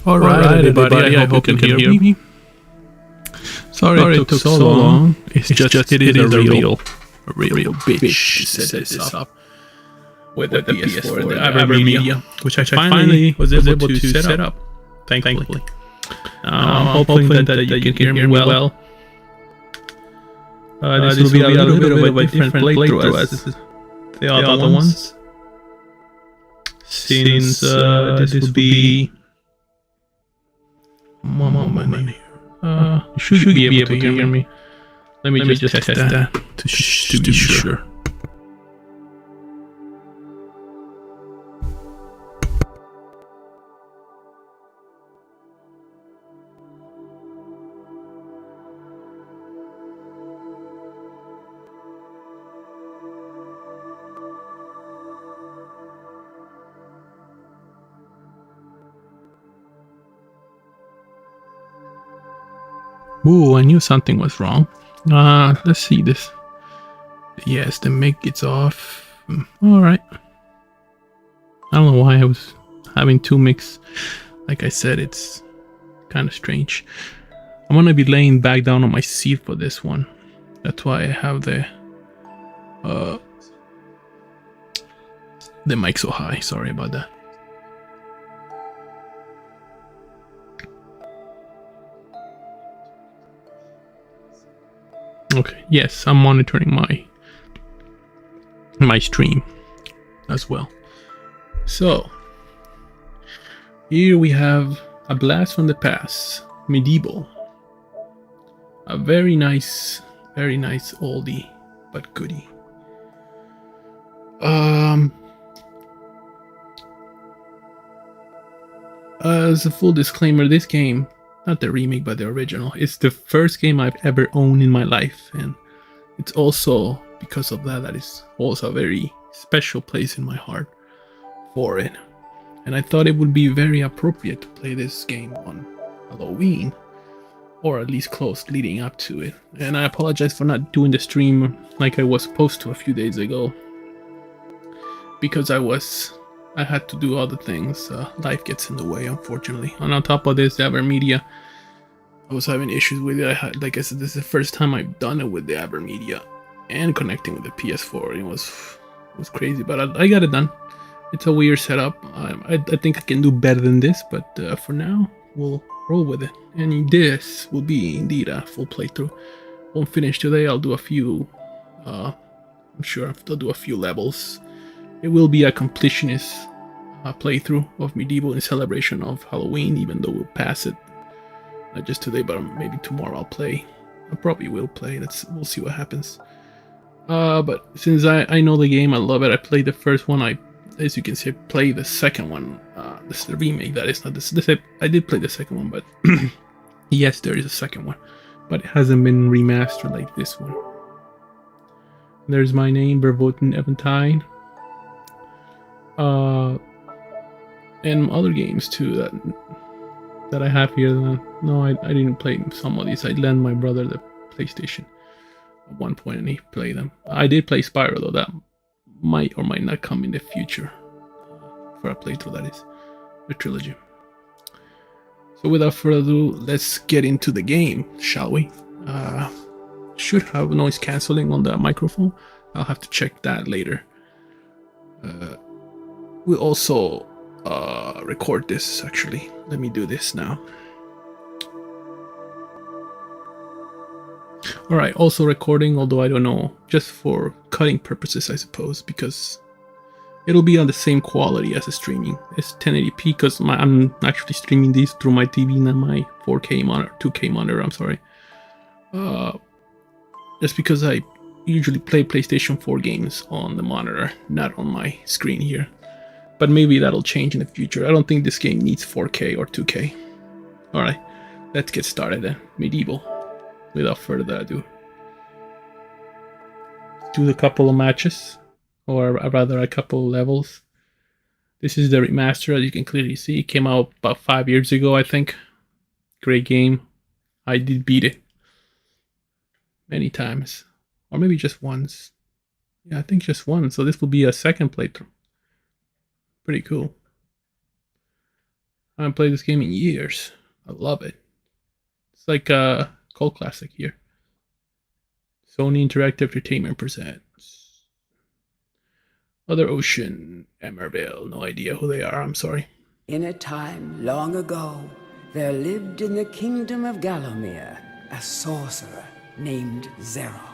Alright, everybody, I hope you can hear me. Sorry it took so long. It's just it is a real bitch set this up with the PS4 and the AverMedia, which I finally was able to set up, thankfully. I'm hoping that you can hear me well. This will be a little bit of a different playthrough as the other ones, since this will be... One moment here. You should be able to hear me. Let me just test that to be sure. Ooh, I knew something was wrong. Let's see this. Yes, the mic gets off. Alright. I don't know why I was having two mics. Like I said, it's kind of strange. I'm gonna be laying back down on my seat for this one. That's why I have the mic so high. Sorry about that. Okay, yes, I'm monitoring my stream as well. So here we have a blast from the past, MediEvil. A very nice oldie but goodie. As a full disclaimer, this game, not the remake but the original, it's the first game I've ever owned in my life, and it's also because of that is also a very special place in my heart for it. And I thought it would be very appropriate to play this game on Halloween, or at least close leading up to it. And I apologize for not doing the stream like I was supposed to a few days ago, because I had to do other things. Life gets in the way, unfortunately. And on top of this, the AverMedia, I was having issues with it. Like I said, this is the first time I've done it with the AverMedia and connecting with the PS4. It was crazy, but I got it done. It's a weird setup. I think I can do better than this, but for now, we'll roll with it. And this will be indeed a full playthrough. Won't finish today. I'll do a few. I'm sure I'll do a few levels. It will be a completionist playthrough of MediEvil in celebration of Halloween, even though we'll pass it. Not just today, but maybe tomorrow I'll play. I probably will play. We'll see what happens. But since I know the game, I love it. I played the first one. As you can see, I played the second one. This is the remake. That is not this. I did play the second one, but yes, there is a second one, but it hasn't been remastered like this one. There's my name, Verboten Eventine. And other games too that I have here. No, I didn't play some of these. I lent my brother the PlayStation at one point and he played them. I did play Spyro though. That might or might not come in the future for a playthrough, that is, the trilogy. So without further ado, let's get into the game, shall we? Should have noise cancelling on the microphone. I'll have to check that later. We'll also record this, actually. Let me do this now. Alright, also recording, although I don't know, just for cutting purposes, I suppose, because it'll be on the same quality as the streaming. It's 1080p because I'm actually streaming these through my TV, not my 4K monitor, 2K monitor, I'm sorry. Just because I usually play PlayStation 4 games on the monitor, not on my screen here. But maybe that'll change in the future. I don't think this game needs 4K or 2K. Alright, let's get started then. MediEvil. Without further ado. Do a couple of matches, or rather a couple of levels. This is the remaster, as you can clearly see. It came out about 5 years ago, I think. Great game. I did beat it many times, or maybe just once. Yeah, I think just one. So this will be a second playthrough. Pretty cool. I haven't played this game in years. I love it. It's like a cult classic here. Sony Interactive Entertainment presents Other Ocean, MediEvil. No idea who they are, I'm sorry. In a time long ago, there lived in the kingdom of Gallowmere a sorcerer named Xerok.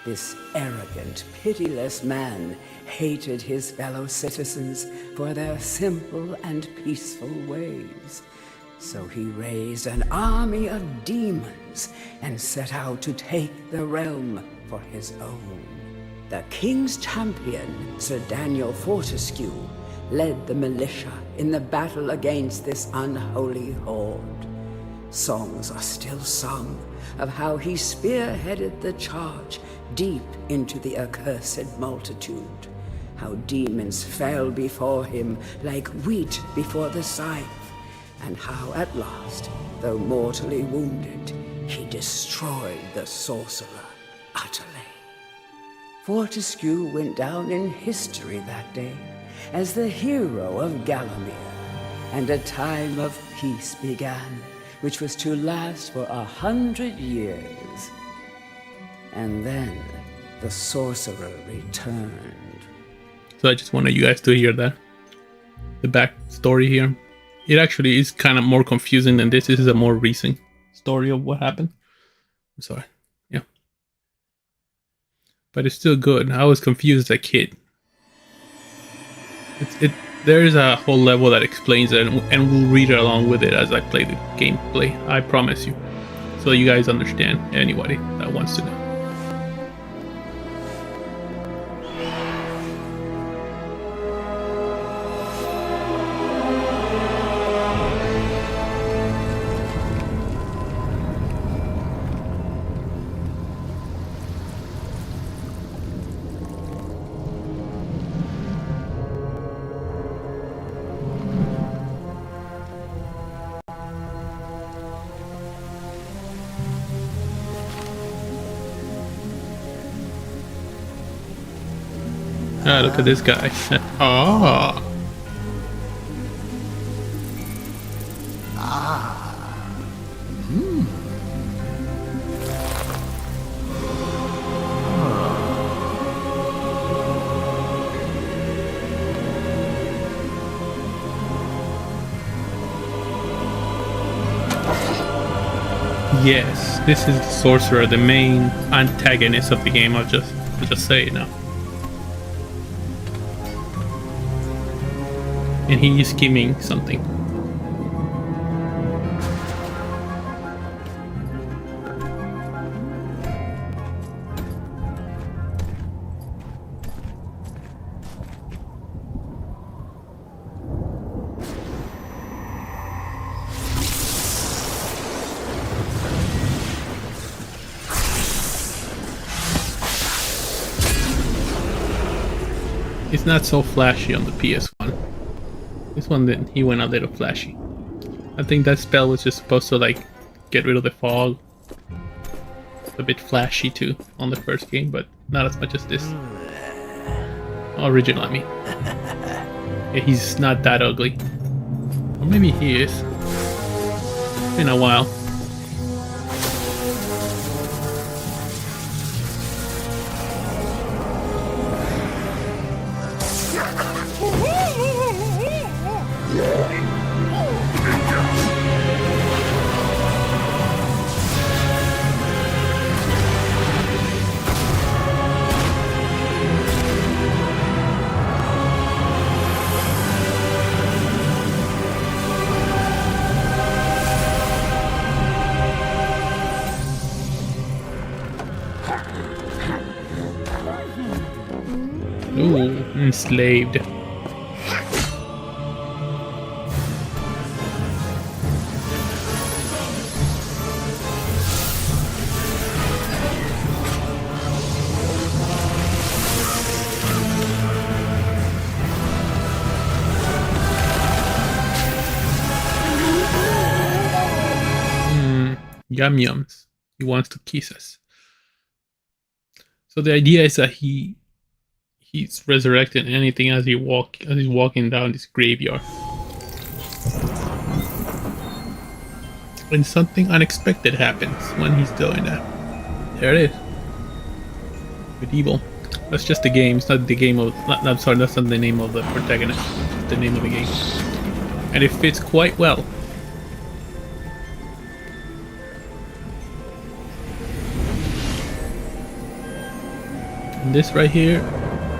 This arrogant, pitiless man hated his fellow citizens for their simple and peaceful ways. So he raised an army of demons and set out to take the realm for his own. The king's champion, Sir Daniel Fortescue, led the militia in the battle against this unholy horde. Songs are still sung of how he spearheaded the charge deep into the accursed multitude, how demons fell before him like wheat before the scythe, and how at last, though mortally wounded, he destroyed the sorcerer utterly. Fortescue went down in history that day as the hero of Gallowmere, and a time of peace began, which was to last for 100 years. And then the sorcerer returned. So I just wanted you guys to hear that. The backstory here. It actually is kind of more confusing than this. This is a more recent story of what happened. I'm sorry. Yeah. But it's still good. I was confused as a kid. There's a whole level that explains it, and we'll read it along with it as I play the gameplay. I promise you. So you guys understand, anybody that wants to know. Ah, look at this guy. Oh. Yes, this is the sorcerer, the main antagonist of the game. I'll just say it now. And he is scheming something. It's not so flashy on the PS1. This one then he went a little flashy. I think that spell was just supposed to like get rid of the fog. It's a bit flashy too on the first game, but not as much as this. Original, I mean. Yeah, he's not that ugly. Or maybe he is. It's been a while. Ooh, enslaved. Yum yums. He wants to kiss us. So the idea is that he's resurrecting anything as he's walking down this graveyard. And something unexpected happens when he's doing that. There it is. MediEvil. That's just the game. It's not the game of. I'm sorry, that's not the name of the protagonist. It's the name of the game. And it fits quite well. And this right here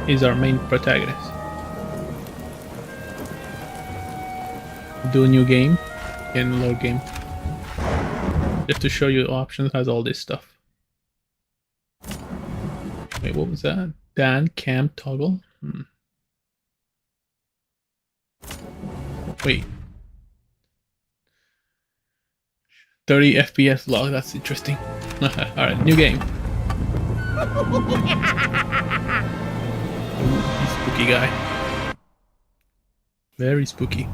is our main protagonist. Do a new game. Again, load game. Just to show you options, has all this stuff. Wait, what was that? Dan cam toggle? Wait. 30 FPS log, that's interesting. Alright, new game. Ooh, spooky guy. Very spooky.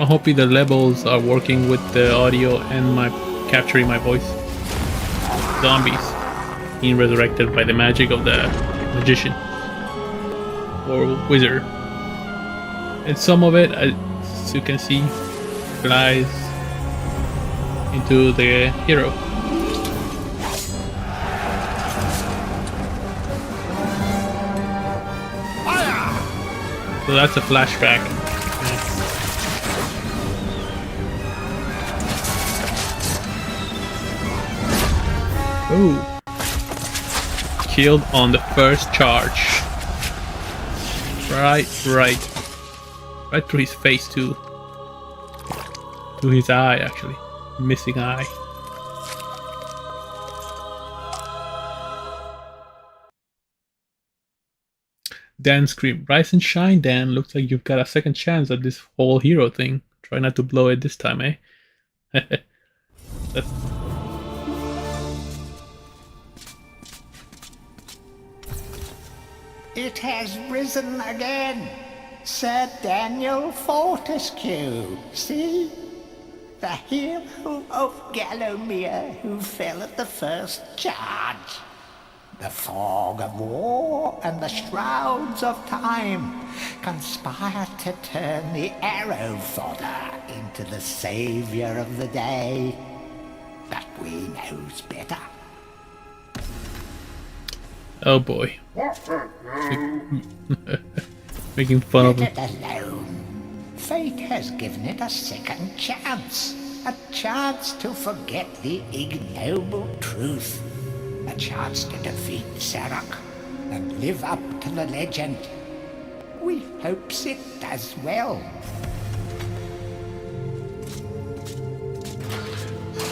I'm hoping the levels are working with the audio and my capturing my voice. Zombies being resurrected by the magic of the magician or wizard. And some of it, as you can see, flies into the hero. So that's a flashback. Oh, killed on the first charge. Right through his face too. To his eye, actually, missing eye. Dan screamed, "Rise and shine, Dan! Looks like you've got a second chance at this whole hero thing. Try not to blow it this time, eh?" That's It has risen again, Sir Daniel Fortescue. See? The hero of Gallowmere who fell at the first charge. The fog of war and the shrouds of time conspire to turn the arrow fodder into the saviour of the day. But we knows better. oh boy. Making fun of Let him. it alone. Fate has given it a second chance. A chance to forget the ignoble truth. A chance to defeat Zarok and live up to the legend. We hopes it does well.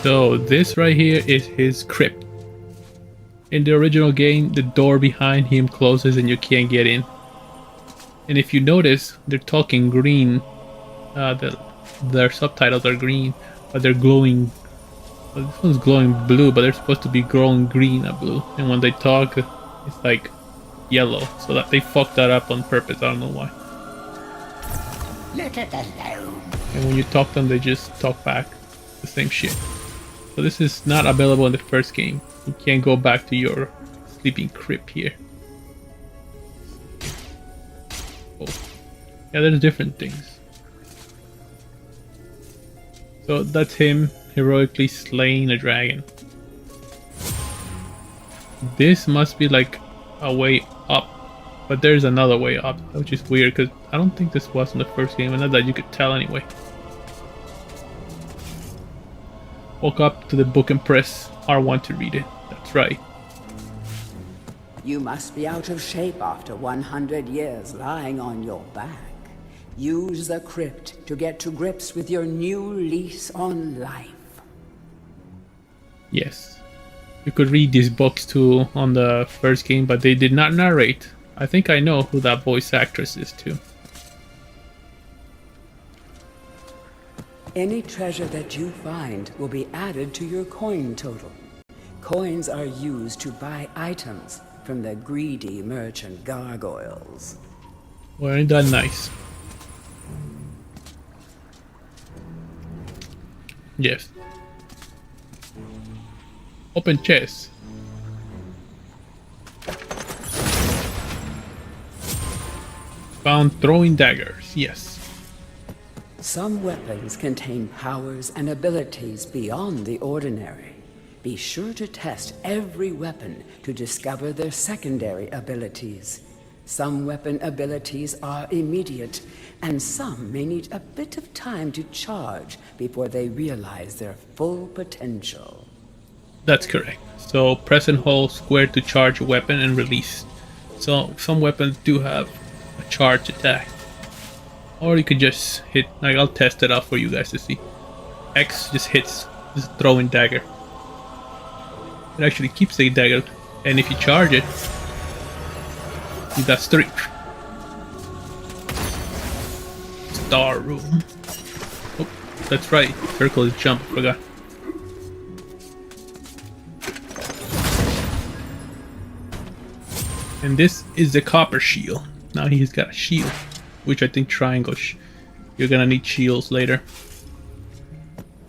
So this right here is his crypt. In the original game, the door behind him closes and you can't get in. And if you notice, they're talking green. Their subtitles are green, but they're glowing. Well, this one's glowing blue, but they're supposed to be glowing green, not blue. And when they talk, it's like yellow. So that they fucked that up on purpose. I don't know why. Let it alone. And when you talk to them, they just talk back the same shit. So this is not available in the first game. You can't go back to your sleeping crypt here. Oh. Yeah, there's different things. So that's him heroically slaying a dragon. This must be like a way up. But there's another way up, which is weird because I don't think this was in the first game, and not that you could tell anyway. Walk up to the book and press R1 to read it. That's right. You must be out of shape after 100 years lying on your back. Use the crypt to get to grips with your new lease on life. Yes. You could read these books too on the first game, but they did not narrate. I think I know who that voice actress is too. Any treasure that you find will be added to your coin total. Coins are used to buy items from the greedy merchant gargoyles. Well, ain't that nice? Yes. Open chest. Found throwing daggers. Yes. Some weapons contain powers and abilities beyond the ordinary. Be sure to test every weapon to discover their secondary abilities. Some weapon abilities are immediate, and some may need a bit of time to charge before they realize their full potential. That's correct. So press and hold square to charge a weapon and release. So some weapons do have a charge attack. Or you could just hit, like I'll test it out for you guys to see. X just hits, just throwing dagger. It actually keeps the dagger, and if you charge it, you got streak. Star room. Oh, that's right. Circle is jump, forgot. And this is the copper shield. Now he's got a shield, which I think triangle. You're gonna need shields later.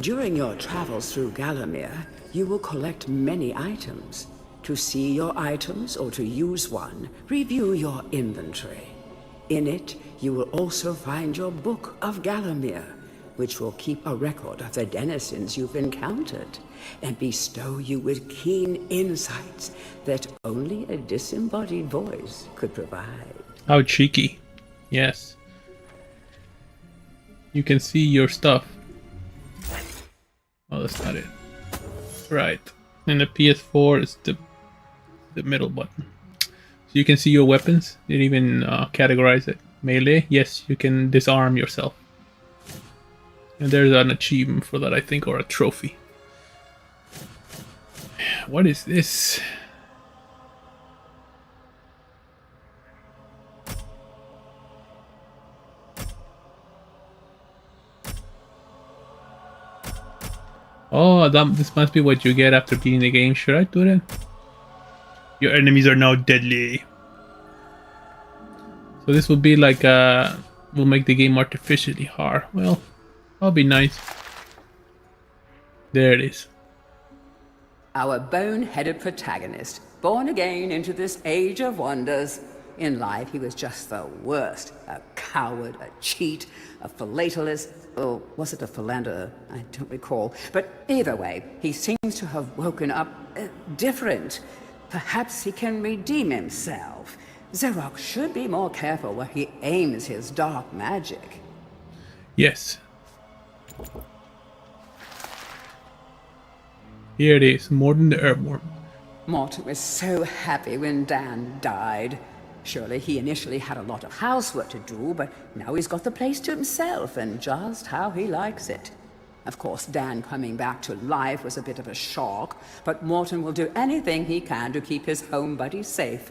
During your travels through Gallowmere, you will collect many items. To see your items or to use one, review your inventory. In it, you will also find your Book of Gallowmere, which will keep a record of the denizens you've encountered and bestow you with keen insights that only a disembodied voice could provide. How cheeky. Yes. You can see your stuff. Oh, that's not it. Right. And the PS4 is the middle button. So you can see your weapons. It even categorize it. Melee, yes, you can disarm yourself. And there's an achievement for that, I think, or a trophy. What is this? Oh, this must be what you get after beating the game. Should I do that? Your enemies are now deadly. So this will be like will make the game artificially hard. Well, that'll be nice. There it is. Our bone-headed protagonist, born again into this age of wonders. In life, he was just the worst. A coward, a cheat, a philatelist, or was it a philanderer? I don't recall. But either way, he seems to have woken up different. Perhaps he can redeem himself. Xerox should be more careful where he aims his dark magic. Yes. Here it is, Morton the Earthworm. Morton was so happy when Dan died. Surely he initially had a lot of housework to do, but now he's got the place to himself and just how he likes it. Of course, Dan coming back to life was a bit of a shock, but Morton will do anything he can to keep his home buddy safe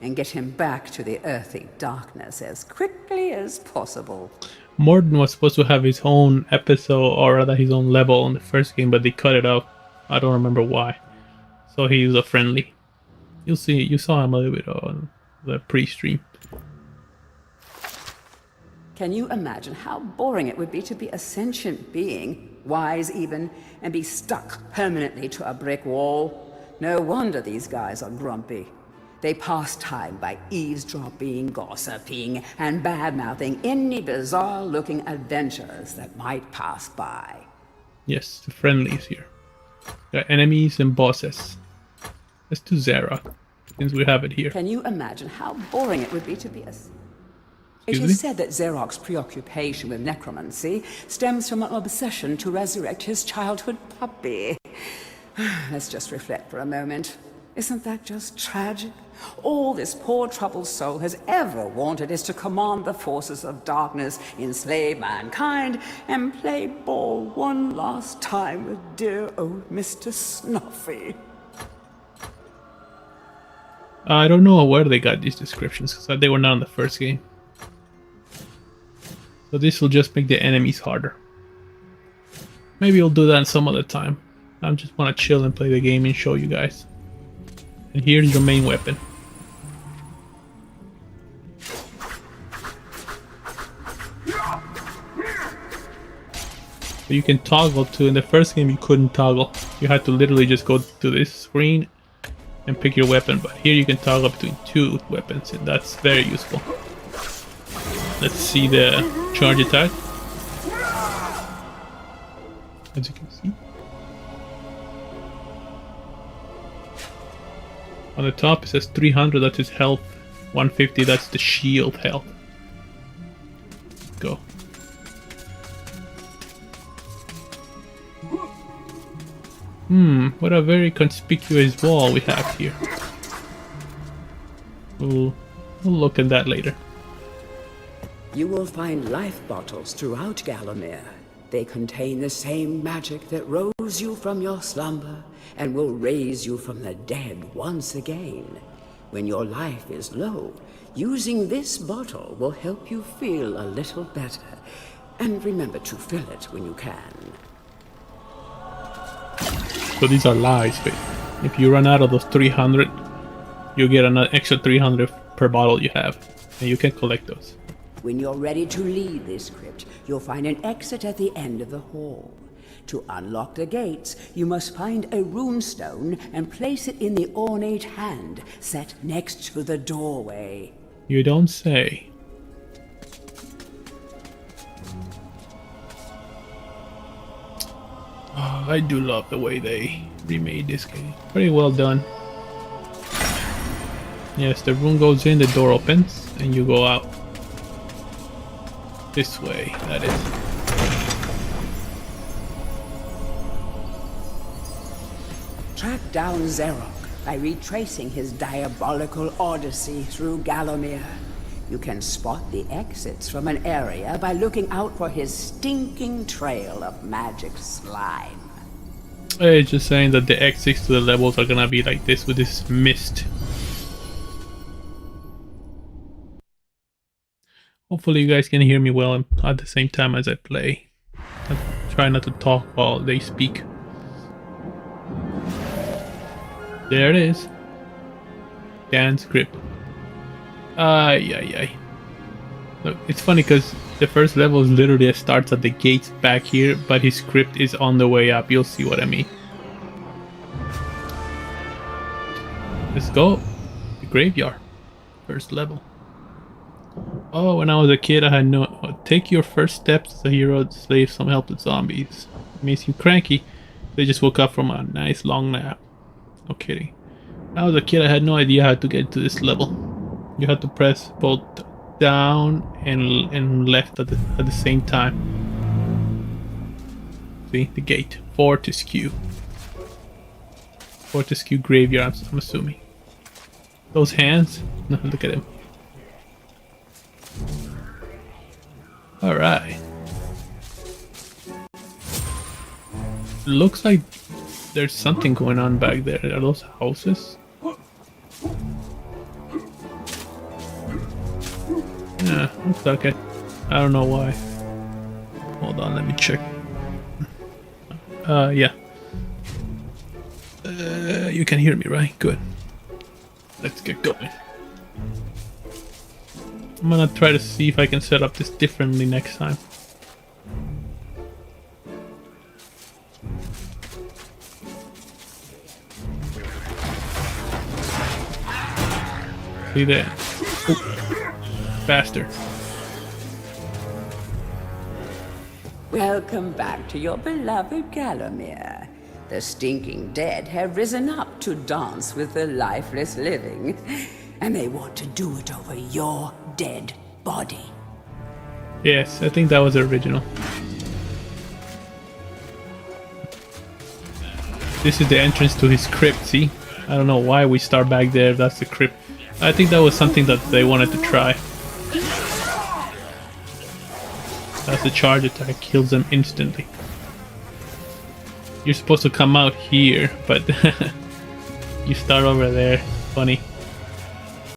and get him back to the earthy darkness as quickly as possible. Morton was supposed to have his own episode, or rather his own level in the first game, but they cut it out. I don't remember why. So he was a friendly. You'll see, you saw him a little bit on the pre-stream. Can you imagine how boring it would be to be a sentient being, wise even, and be stuck permanently to a brick wall? No wonder these guys are grumpy. They pass time by eavesdropping, gossiping, and bad-mouthing any bizarre-looking adventures that might pass by. Yes, the friendlies here. Got enemies and bosses. Let's do Zara, since we have it here. Can you imagine how boring it would be to be a... It is said that Xerox's preoccupation with necromancy stems from an obsession to resurrect his childhood puppy. Let's just reflect for a moment. Isn't that just tragic? All this poor troubled soul has ever wanted is to command the forces of darkness, enslave mankind, and play ball one last time with dear old Mr. Snuffy. I don't know where they got these descriptions, because they were not in the first game. So this will just make the enemies harder. Maybe I'll do that some other time. I just want to chill and play the game and show you guys. And here's your main weapon. So you can toggle to, in the first game you couldn't toggle. You had to literally just go to this screen and pick your weapon, but here you can toggle between two weapons, and that's very useful. Let's see the charge attack. as you can see. On the top it says 300, that's his health. 150, that's the shield health. Go. What a very conspicuous wall we have here. We'll look at that later. You will find life bottles throughout Gallowmere. They contain the same magic that rose you from your slumber and will raise you from the dead once again. When your life is low, using this bottle will help you feel a little better. And remember to fill it when you can. So these are lies, but if you run out of those 300, you get an extra 300 per bottle you have, and you can collect those. When you're ready to leave this crypt, you'll find an exit at the end of the hall. To unlock the gates, you must find a runestone and place it in the ornate hand set next to the doorway. You don't say. Oh, I do love the way they remade this game. Pretty well done. Yes, the room goes in, the door opens, and you go out. This way, that is. Track down Xerok by retracing his diabolical odyssey through Gallowmere. You can spot the exits from an area by looking out for his stinking trail of magic slime. It's just saying that the exits to the levels are gonna be like this with this mist. Hopefully you guys can hear me well at the same time as I play. I try not to talk while they speak. There it is. Dan's crypt. Ay. Look, it's funny because the first level is literally starts at the gates back here, but his crypt is on the way up. You'll see what I mean. Let's go. The graveyard. First level. Oh, when I was a kid, I had no... Take your first steps as a hero to slay some helpless zombies. It makes you cranky. They just woke up from a nice long nap. No kidding. When I was a kid, I had no idea how to get to this level. You had to press both down and left at the same time. See? The gate. Fortescue. Fortescue graveyard, I'm assuming. Those hands? No, look at him. Alright. Looks like there's something going on back there. Are those houses? Yeah, looks like it. I don't know why. Hold on, let me check. Yeah. You can hear me, right? Good. Let's get going. I'm gonna try to see if I can set up this differently next time. See there. Ooh. Faster. Welcome back to your beloved Gallowmere. The stinking dead have risen up to dance with the lifeless living, and they want to do it over your dead body. Yes, I think that was the original. This is the entrance to his crypt, see? I don't know why we start back there, that's the crypt. I think that was something that they wanted to try. That's a charge attack, kills them instantly. You're supposed to come out here, but you start over there. Funny.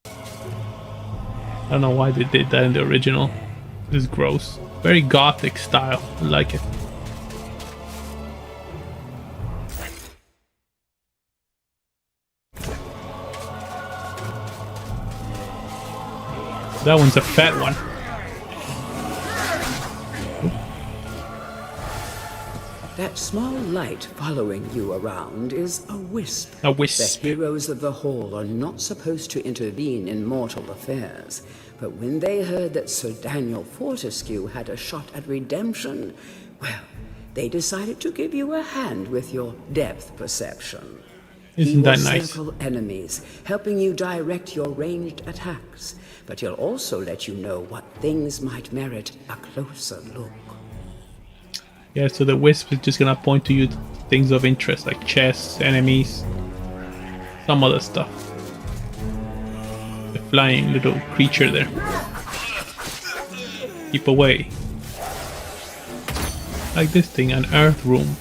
I don't know why they did that in the original. This is gross. Very gothic style. I like it. That one's a fat one. That small light following you around is a wisp. A wisp. The heroes of the Hall are not supposed to intervene in mortal affairs, but when they heard that Sir Daniel Fortescue had a shot at redemption, well, they decided to give you a hand with your depth perception. Isn't that nice? He will circle enemies, helping you direct your ranged attacks, but he'll also let you know what things might merit a closer look. Yeah, so the wisp is just gonna point to you things of interest like chests, enemies, some other stuff. The flying little creature there. Keep away. Like this thing, an earth room.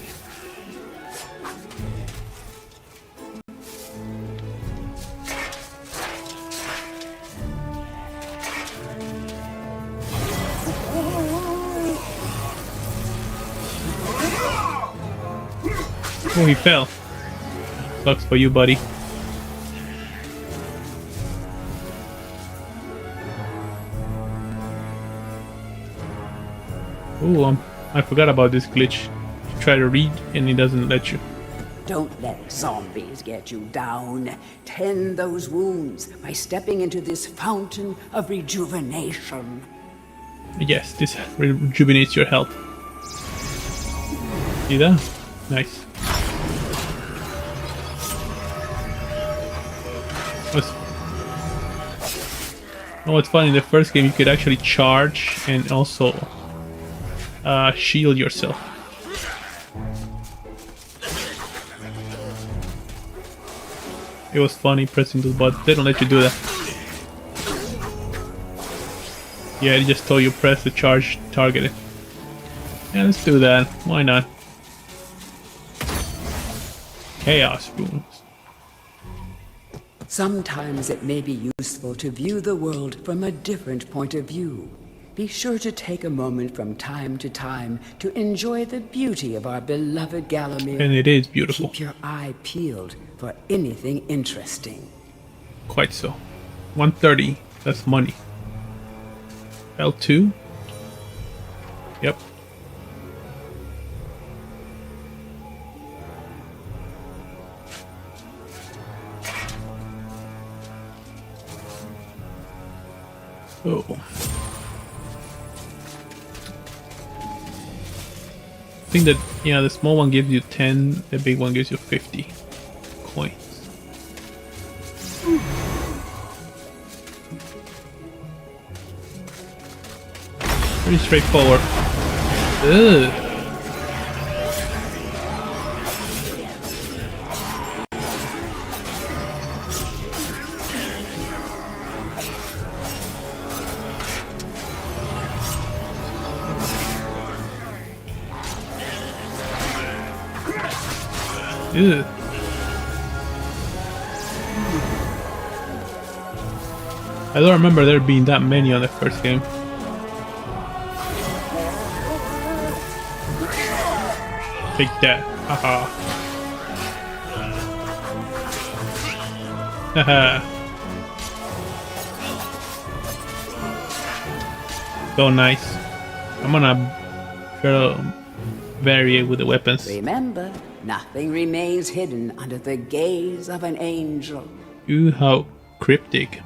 Oh, he fell. Sucks for you, buddy. Oh, I forgot about this glitch. You try to read and it doesn't let you. Don't let zombies get you down. Tend those wounds by stepping into this fountain of rejuvenation. Yes, this rejuvenates your health. See that? Nice. What's fun, in the first game you could actually charge and also shield yourself. It was funny pressing those buttons. They don't let you do that. Yeah, it just told you press the charge target. Yeah, let's do that. Why not? Chaos runes. Sometimes it may be useful to view the world from a different point of view. Be sure to take a moment from time to time to enjoy the beauty of our beloved Gallowmere. And it is beautiful. Keep your eye peeled for anything interesting. Quite so. 130. That's money. L2. Yep. Oh. I think that, yeah, the small one gives you 10, the big one gives you 50 coins. Pretty straightforward. Ugh. Ew. I don't remember there being that many on the first game. Take that. Haha. Haha. So nice. I'm gonna try to vary it with the weapons. Remember, nothing remains hidden under the gaze of an angel. Ooh, how cryptic.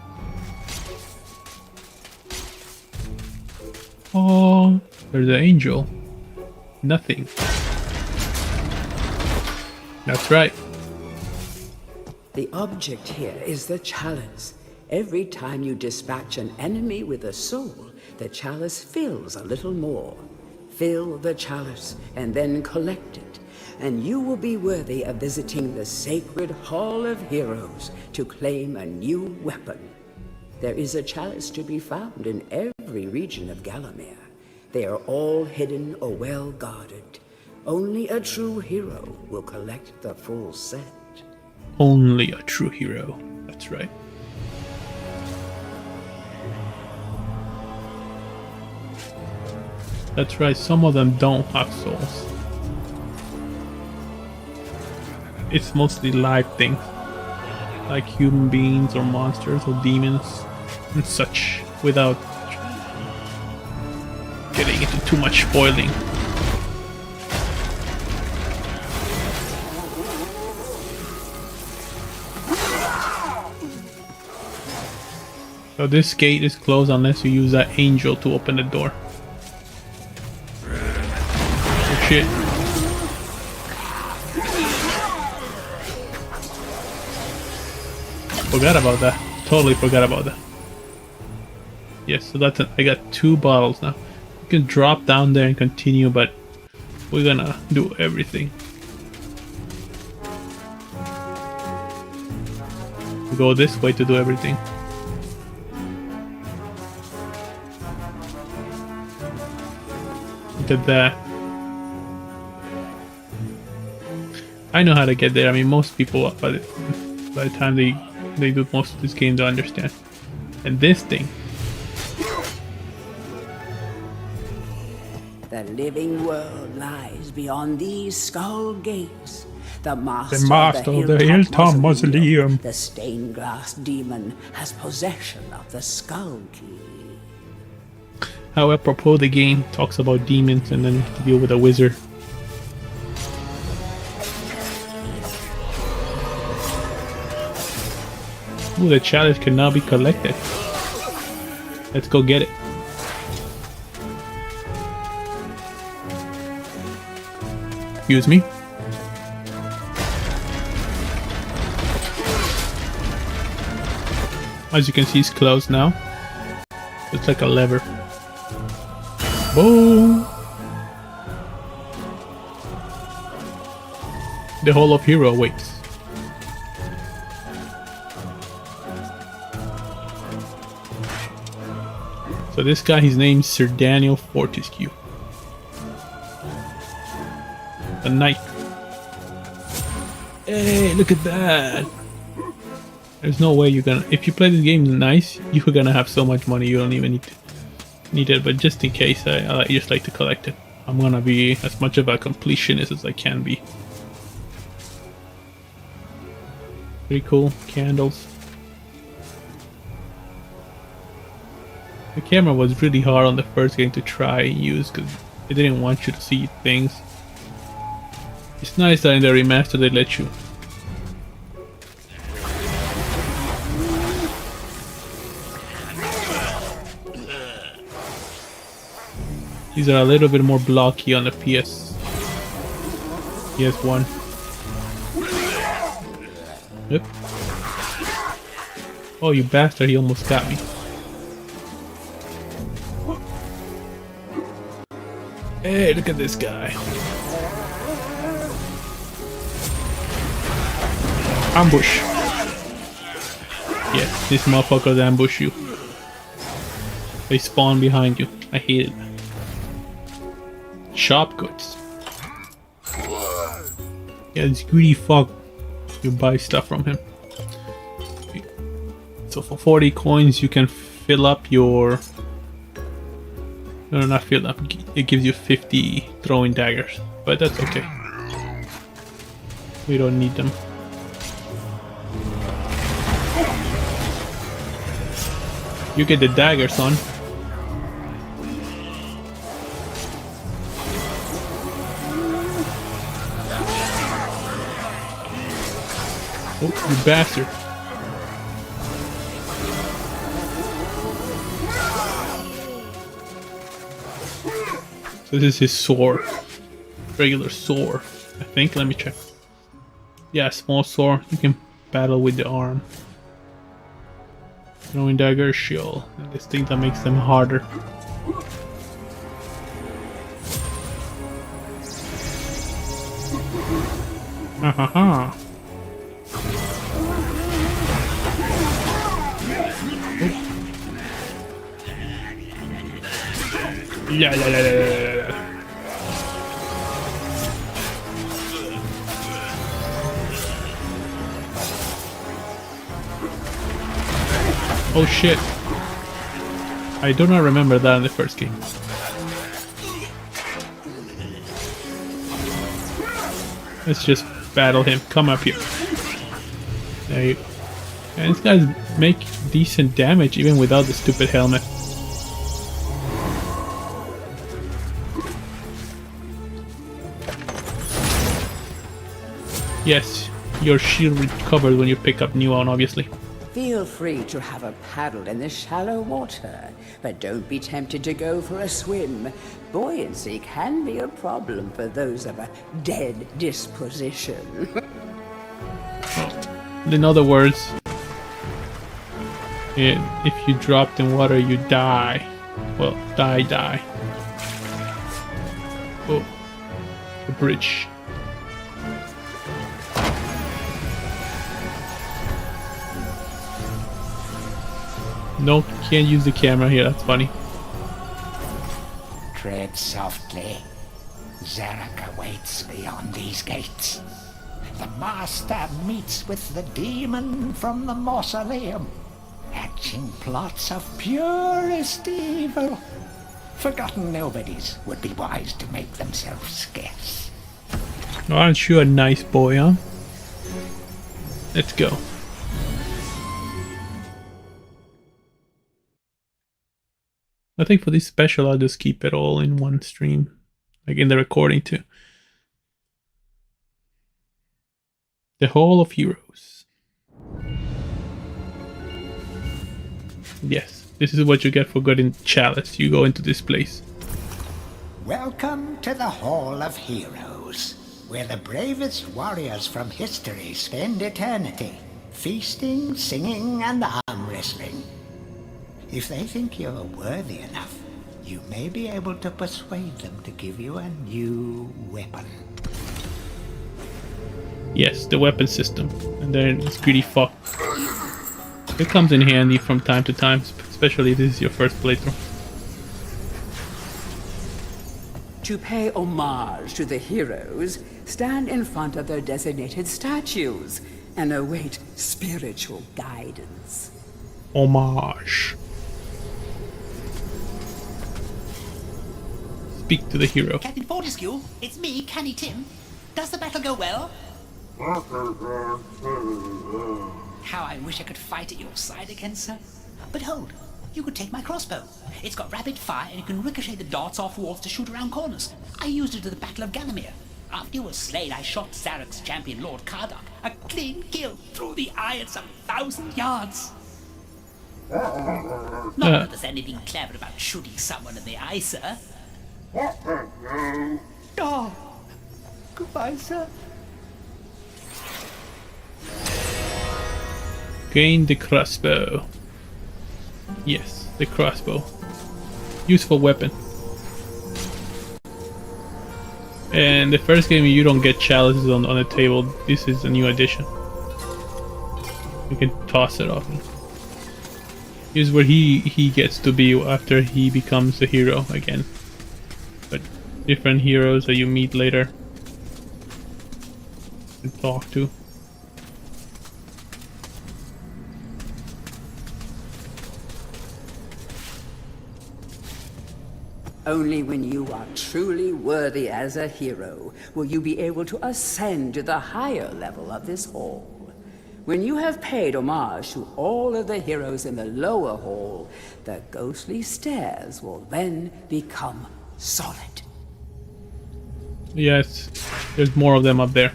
Oh, there's an angel. Nothing. That's right. The object here is the chalice. Every time you dispatch an enemy with a soul, the chalice fills a little more. Fill the chalice and then collect it, and you will be worthy of visiting the sacred Hall of Heroes to claim a new weapon. There is a chalice to be found in every region of Gallowmere. They are all hidden or well guarded. Only a true hero will collect the full set. Only a true hero. That's right. That's right, some of them don't have souls. It's mostly live things, like human beings or monsters or demons and such, without getting into too much spoiling. So this gate is closed unless you use that angel to open the door. Oh shit. Forgot about that. Totally forgot about that. Yes, so that's it. I got 2 bottles now. You can drop down there and continue, but we're gonna do everything. We go this way to do everything. Look at that. I know how to get there. I mean, most people, by the time they do most of this game, don't understand. And this thing. The living world lies beyond these skull gates. The master of the Hilltop Mausoleum. The stained glass demon has possession of the skull key. How apropos the game talks about demons and then to deal with a wizard. Ooh, the chalice can now be collected. Let's go get it. Excuse me. As you can see, it's closed now. It's like a lever. Boom! The Hall of Hero awaits. So this guy, his name's Sir Daniel Fortescue. A knight. Hey, look at that! There's no way you're gonna... If you play this game nice, you're gonna have so much money you don't even need it. But just in case, I just like to collect it. I'm gonna be as much of a completionist as I can be. Pretty cool. Candles. The camera was really hard on the first game to try and use because it didn't want you to see things. It's nice that in the remaster they let you. These are a little bit more blocky on the PS1. Yep. Oh, you bastard, he almost got me. Hey, look at this guy. Ambush. Yes, these motherfuckers ambush you. They spawn behind you. I hate it. Shop goods. Yeah, this greedy fuck. You buy stuff from him. So for 40 coins you can fill up your... No, not fill up. It gives you 50 throwing daggers. But that's okay. We don't need them. You get the dagger, son. Oh, you bastard. So this is his sword. Regular sword, I think. Let me check. Yeah, small sword. You can battle with the arm. Throwing dagger, shield. And this thing that makes them harder. Ha ha ha. La la la la la. Oh shit. I do not remember that in the first game. Let's just battle him. Come up here. There you go. And these guys make decent damage even without the stupid helmet. Yes, your shield recovered when you pick up new one, obviously. Feel free to have a paddle in the shallow water, but don't be tempted to go for a swim. Buoyancy can be a problem for those of a dead disposition. In other words, And if you dropped in water, you die. Well, die. Oh, the bridge. No, can't use the camera here, that's funny. Tread softly. Zarek awaits beyond these gates. The master meets with the demon from the mausoleum, hatching plots of purest evil. Forgotten nobodies would be wise to make themselves scarce. Aren't you a nice boy, huh? Let's go. I think for this special, I'll just keep it all in one stream, like in the recording too. The Hall of Heroes. Yes, this is what you get for getting Chalice. You go into this place. Welcome to the Hall of Heroes, where the bravest warriors from history spend eternity, feasting, singing, and arm wrestling. If they think you're worthy enough, you may be able to persuade them to give you a new weapon. Yes, the weapon system. And then it's pretty fucked. It comes in handy from time to time, especially if this is your first playthrough. To pay homage to the heroes, stand in front of their designated statues and await spiritual guidance. Homage. Speak to the hero. Captain Fortescue, it's me, Canny Tim. Does the battle go well? How I wish I could fight at your side again, sir. But hold, you could take my crossbow. It's got rapid fire and you can ricochet the darts off walls to shoot around corners. I used it at the Battle of Gallowmere. After you were slain, I shot Zarek's champion, Lord Kardok, a clean kill through the eye at some 1,000 yards. Not that there's anything clever about shooting someone in the eye, sir. Oh, goodbye, sir. Gain the crossbow. Yes, the crossbow. Useful weapon. And the first game you don't get chalices on the table. This is a new addition. You can toss it off. Here's where he gets to be after he becomes a hero again. But different heroes that you meet later to talk to. Only when you are truly worthy as a hero will you be able to ascend to the higher level of this hall. When you have paid homage to all of the heroes in the lower hall, the ghostly stairs will then become solid. Yes, there's more of them up there.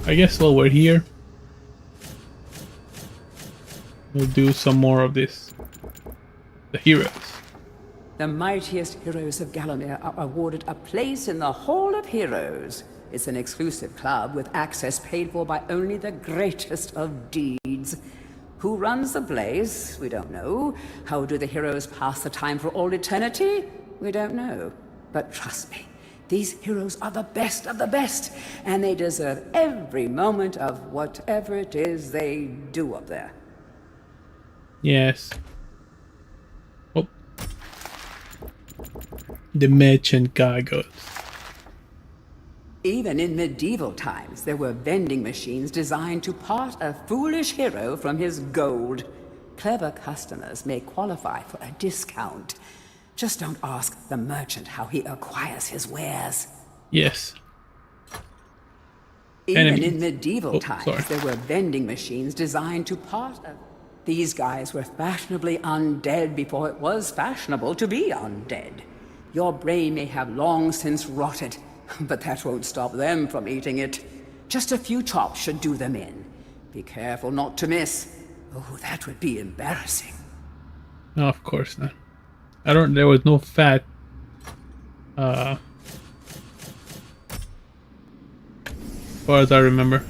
I guess while we're here, we'll do some more of this. The heroes. The mightiest heroes of Gallowmere are awarded a place in the Hall of Heroes. It's an exclusive club with access paid for by only the greatest of deeds. Who runs the place? We don't know. How do the heroes pass the time for all eternity? We don't know. But trust me, these heroes are the best of the best, and they deserve every moment of whatever it is they do up there. Yes. Oh. The merchant gargoyles. Even in medieval times, there were vending machines designed to part a foolish hero from his gold. Clever customers may qualify for a discount. Just don't ask the merchant how he acquires his wares. Yes. Even Enemies. in medieval times, sorry. there were vending machines designed to part a... These guys were fashionably undead before it was fashionable to be undead. Your brain may have long since rotted, but that won't stop them from eating it. Just a few chops should do them in. Be careful not to miss. Oh, that would be embarrassing. No, of course not. There was no fat. far as I remember.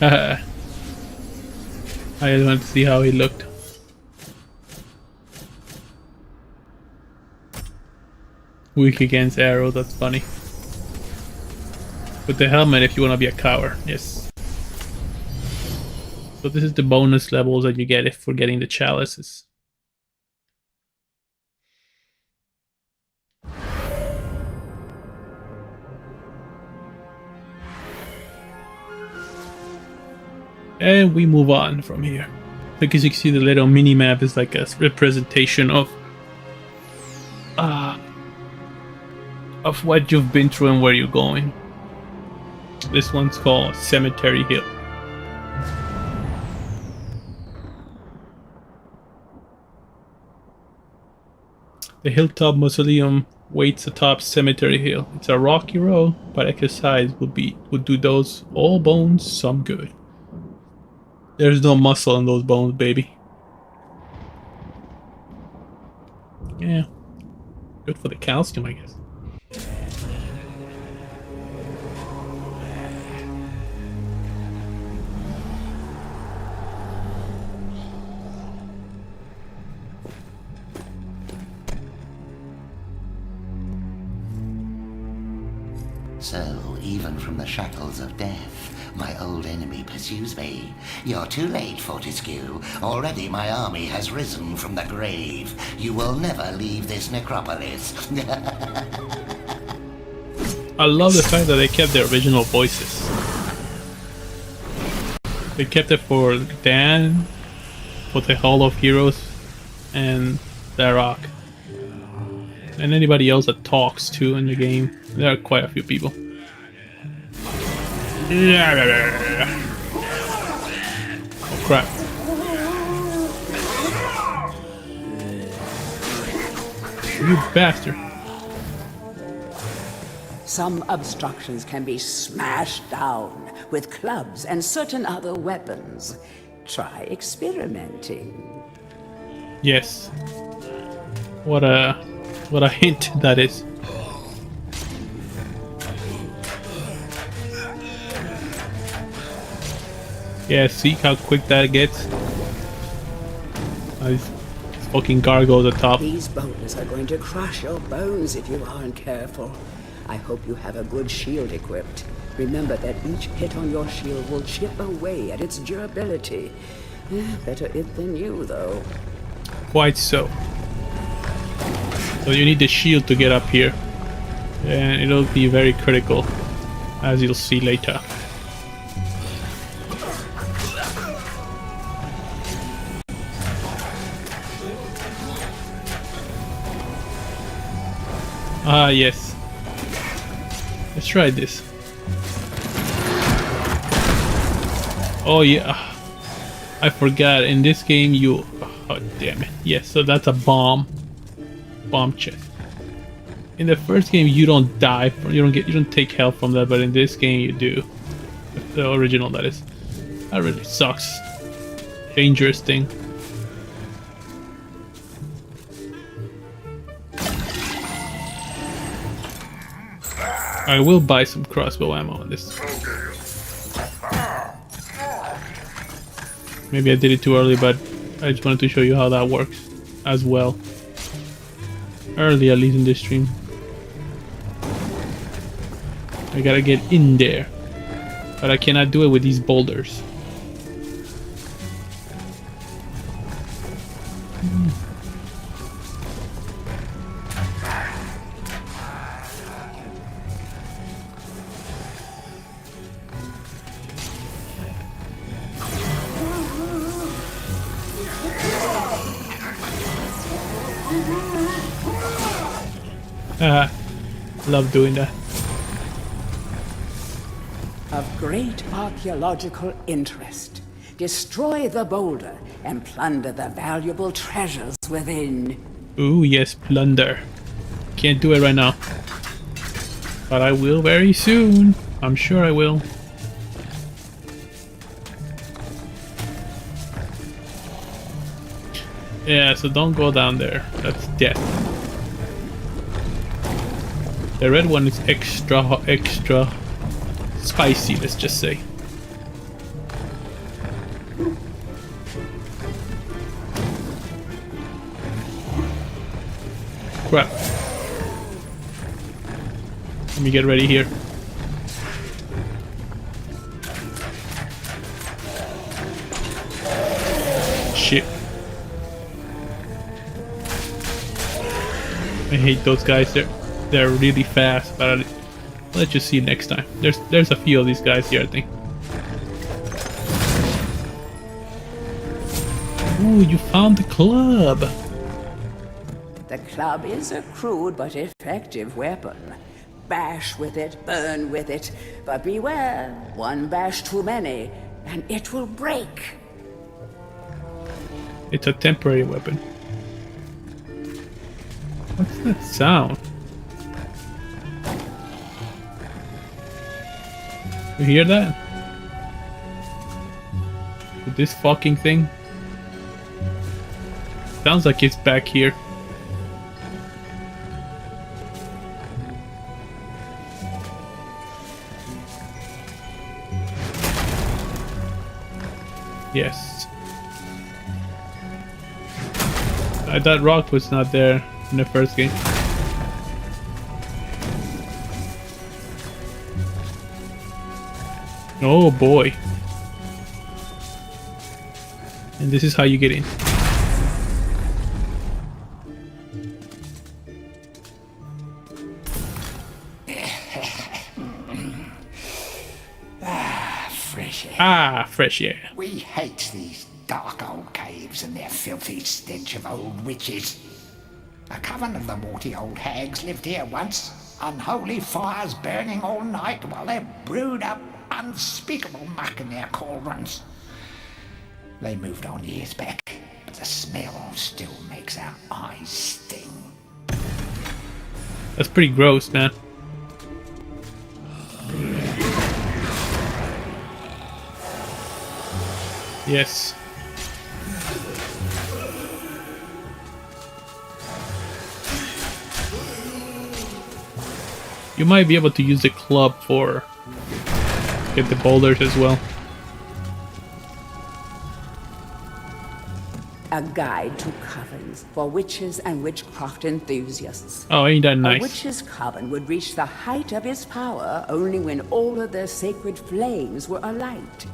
I just wanted to see how he looked. Weak against arrow, that's funny. With the helmet if you want to be a coward, yes. So this is the bonus levels that you get if for getting the chalices. And we move on from here. Because you can see the little mini map is like a representation of what you've been through and where you're going. This one's called Cemetery Hill. The hilltop mausoleum waits atop Cemetery Hill. It's a rocky road, but exercise would do those old bones some good. There's no muscle in those bones, baby. Yeah. Good for the calcium, I guess. So, even from the shackles of death, my old enemy pursues me. You're too late, Fortescue. Already my army has risen from the grave. You will never leave this necropolis. I love the fact that they kept the original voices. They kept it for Dan, for the Hall of Heroes, and Zarok. And anybody else that talks too in the game. There are quite a few people. Oh crap. You bastard. Some obstructions can be smashed down with clubs and certain other weapons. Try experimenting. Yes. What a hint that is. Yeah, see how quick that gets? These fucking gargoyles at top. These boulders are going to crush your bones if you aren't careful. I hope you have a good shield equipped. Remember that each hit on your shield will chip away at its durability. Better it than you, though. Quite so. So you need the shield to get up here. And it'll be very critical, as you'll see later. Ah, yes. Let's try this. Oh yeah. I forgot, in this game you... Oh damn it. Yes, so that's a bomb. Bomb chest. In the first game you don't die from, you don't take health from that, but in this game you do. The original, that is. That really sucks. Dangerous thing. I will buy some crossbow ammo on this. Maybe I did it too early, but I just wanted to show you how that works as well. Early, at least in this stream. I gotta get in there. But I cannot do it with these boulders. Love doing that. Of great archaeological interest. Destroy the boulder and plunder the valuable treasures within. Ooh, yes, plunder. Can't do it right now. But I will very soon. I'm sure I will. Yeah, so don't go down there. That's death. The red one is extra spicy, let's just say. Crap. Let me get ready here. Shit. I hate those guys. They're really fast, but I'll let you see next time. There's a few of these guys here, I think. Ooh, you found the club. The club is a crude but effective weapon. Bash with it, burn with it, but beware, one bash too many, and it will break. It's a temporary weapon. What's that sound? You hear that? With this fucking thing? Sounds like it's back here. Yes. That rock was not there in the first game. Oh boy. And this is how you get in. Fresh air. Ah, fresh air. We hate these dark old caves and their filthy stench of old witches. A coven of the warty old hags lived here once. Unholy fires burning all night while they brewed up unspeakable muck in their cauldrons. They moved on years back, but the smell still makes our eyes sting. That's pretty gross, man. Yes. You might be able to use the club for get the boulders as well. A guide to covens for witches and witchcraft enthusiasts. Oh, ain't that A nice? witch's coven would reach the height of its power only when all of their sacred flames were alight.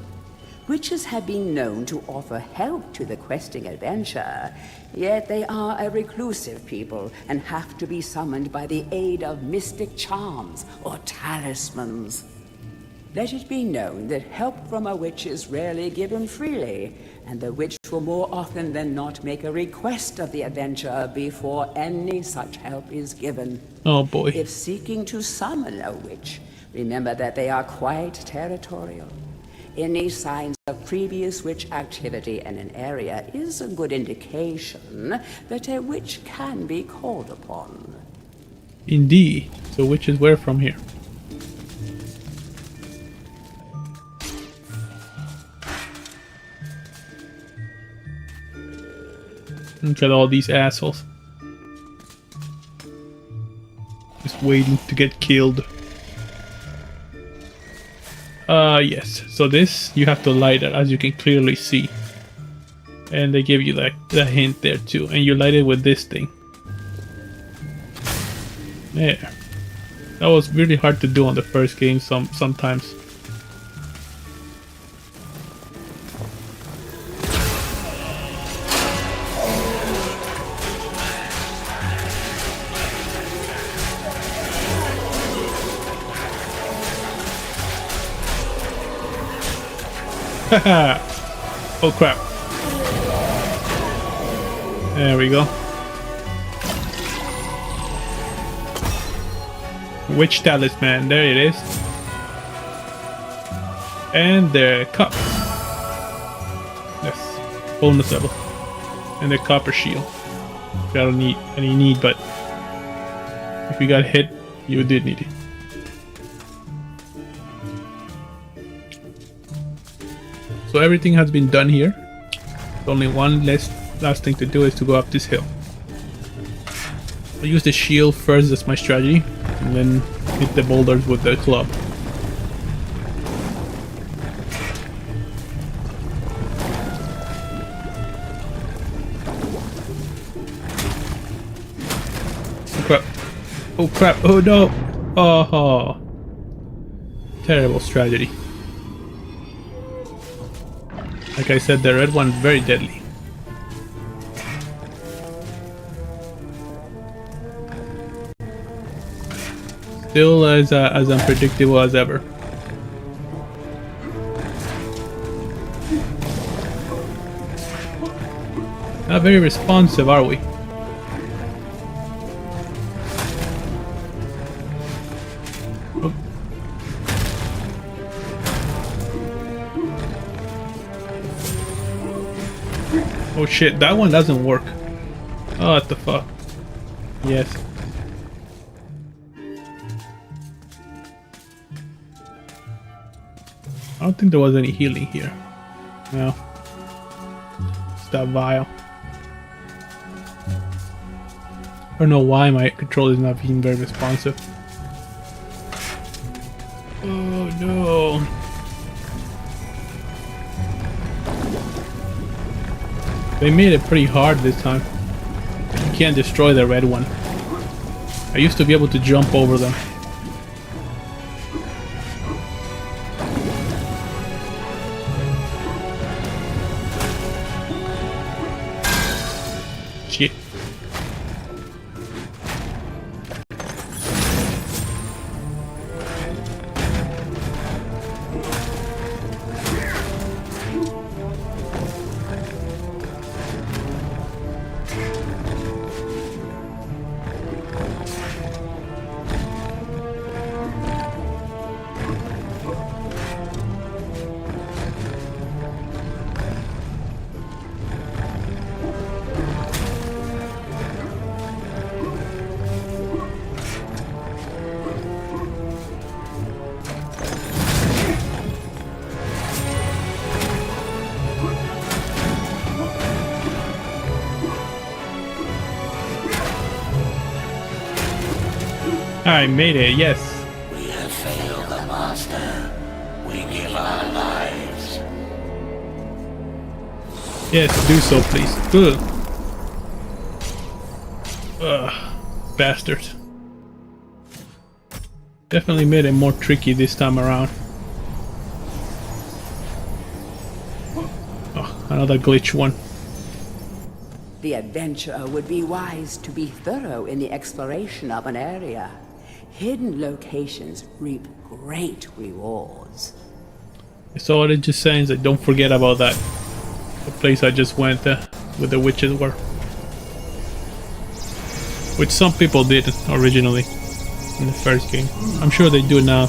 Witches have been known to offer help to the questing adventurer, yet they are a reclusive people and have to be summoned by the aid of mystic charms or talismans. Let it be known that help from a witch is rarely given freely, and the witch will more often than not make a request of the adventurer before any such help is given. Oh boy. If seeking to summon a witch, remember that they are quite territorial. Any signs of previous witch activity in an area is a good indication that a witch can be called upon. Indeed. So witches were from here. Look at all these assholes. Just waiting to get killed. Yes. So this, you have to light it, as you can clearly see. And they give you like the hint there too. And you light it with this thing. There. That was really hard to do on the first game sometimes. Oh crap. There we go. Witch talisman, there it is. And the cup. Yes, bonus level. And the copper shield. I don't need any need, but if you got hit, you did need it. So everything has been done here. Only one last thing to do is to go up this hill. I'll use the shield first, that's my strategy, and then hit the boulders with the club. Oh crap, oh no! Oh, terrible strategy. Like I said, the red one very deadly. Still as unpredictable as ever. Not very responsive, are we? Oh. Oh shit, that one doesn't work. Oh, what the fuck? Yes. I don't think there was any healing here. No. It's that vial. I don't know why my control is not being very responsive. Oh no. They made it pretty hard this time. You can't destroy the red one. I used to be able to jump over them. Shit. I made it, yes. We have failed the Master. We give our lives. Yes, do so, please. Ugh, bastards. Definitely made it more tricky this time around. Oh, another glitch one. The adventurer would be wise to be thorough in the exploration of an area. Hidden locations reap great rewards. So what it just saying is that don't forget about that. The place I just went where the witches were. Which some people did originally in the first game. I'm sure they do now.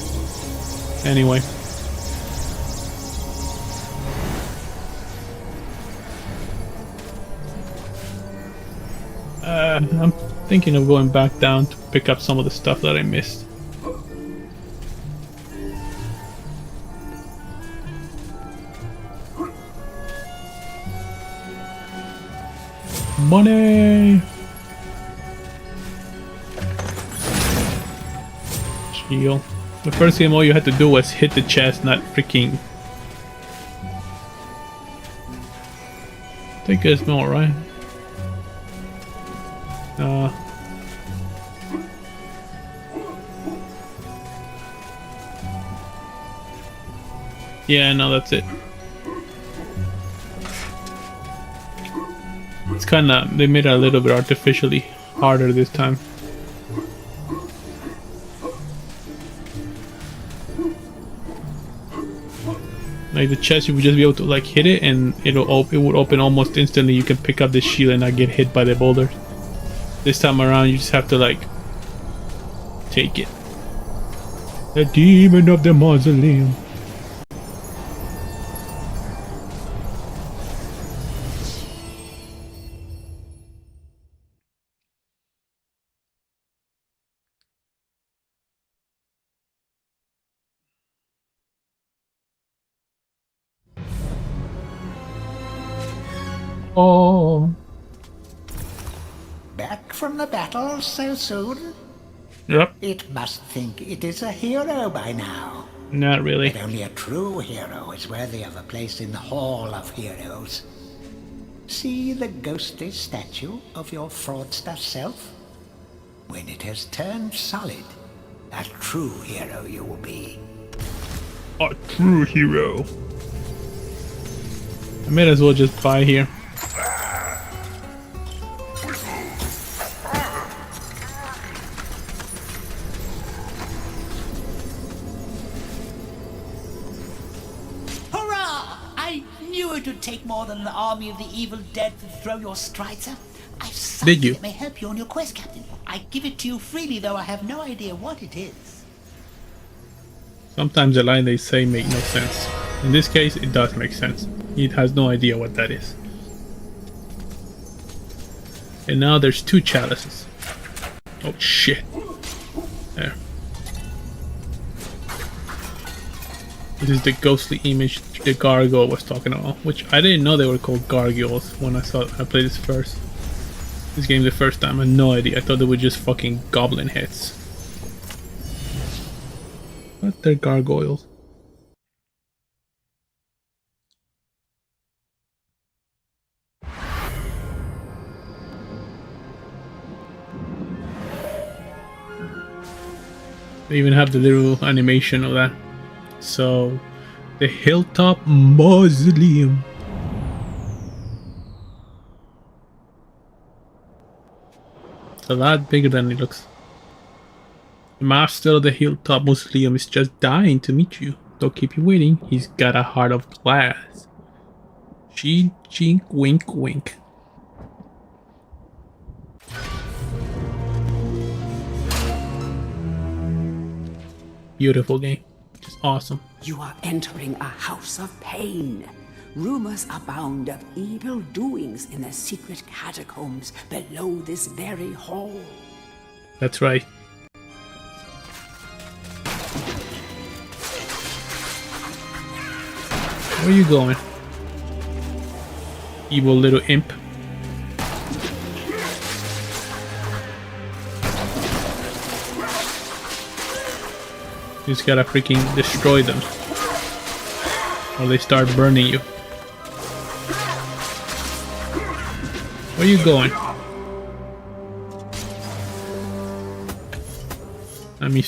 Anyway. I'm thinking of going back down to pick up some of the stuff that I missed. Money! Shield. The first game all you had to do was hit the chest, not freaking... I think it's more, right? Yeah, no, that's it. It's kinda, they made it a little bit artificially harder this time. Like the chest, you would just be able to like hit it and it would open almost instantly. You can pick up the shield and not get hit by the boulders. This time around, you just have to like take it. The demon of the mausoleum. Oh. Back from the battle so soon? Yep. It must think it is a hero by now. Not really. But only a true hero is worthy of a place in the Hall of Heroes. See the ghostly statue of your fraudster self? When it has turned solid, a true hero you will be. A true hero. I might as well just buy here. Hurrah! I knew it would take more than an army of the evil dead to throw your strider. I've something you? that may help you on your quest, Captain. I give it to you freely, though I have no idea what it is. Sometimes the line they say make no sense. In this case, it does make sense. He has no idea what that is. And now there's 2 chalices. Oh shit. There. This is the ghostly image the gargoyle was talking about, which I didn't know they were called gargoyles when I played this first. This game the first time, I had no idea. I thought they were just fucking goblin heads. But they're gargoyles. They even have the little animation of that. So, the Hilltop Mausoleum. It's a lot bigger than it looks. The master of the Hilltop Mausoleum is just dying to meet you. Don't keep you waiting. He's got a heart of glass. Chink, chink, wink, wink. Beautiful game. Just awesome. You are entering a house of pain. Rumors abound of evil doings in the secret catacombs below this very hall. That's right. Where are you going? Evil little imp. You just gotta freaking destroy them, or they start burning you. Where are you going? I mean,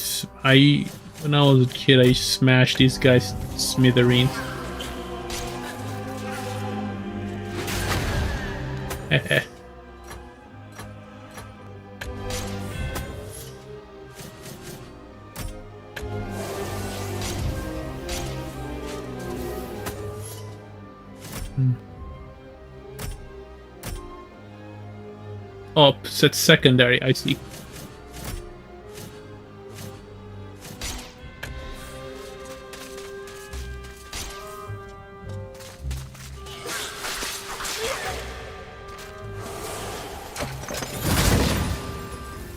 when I was a kid, I smashed these guys to smithereens. Heh. Oh, set secondary, I see. You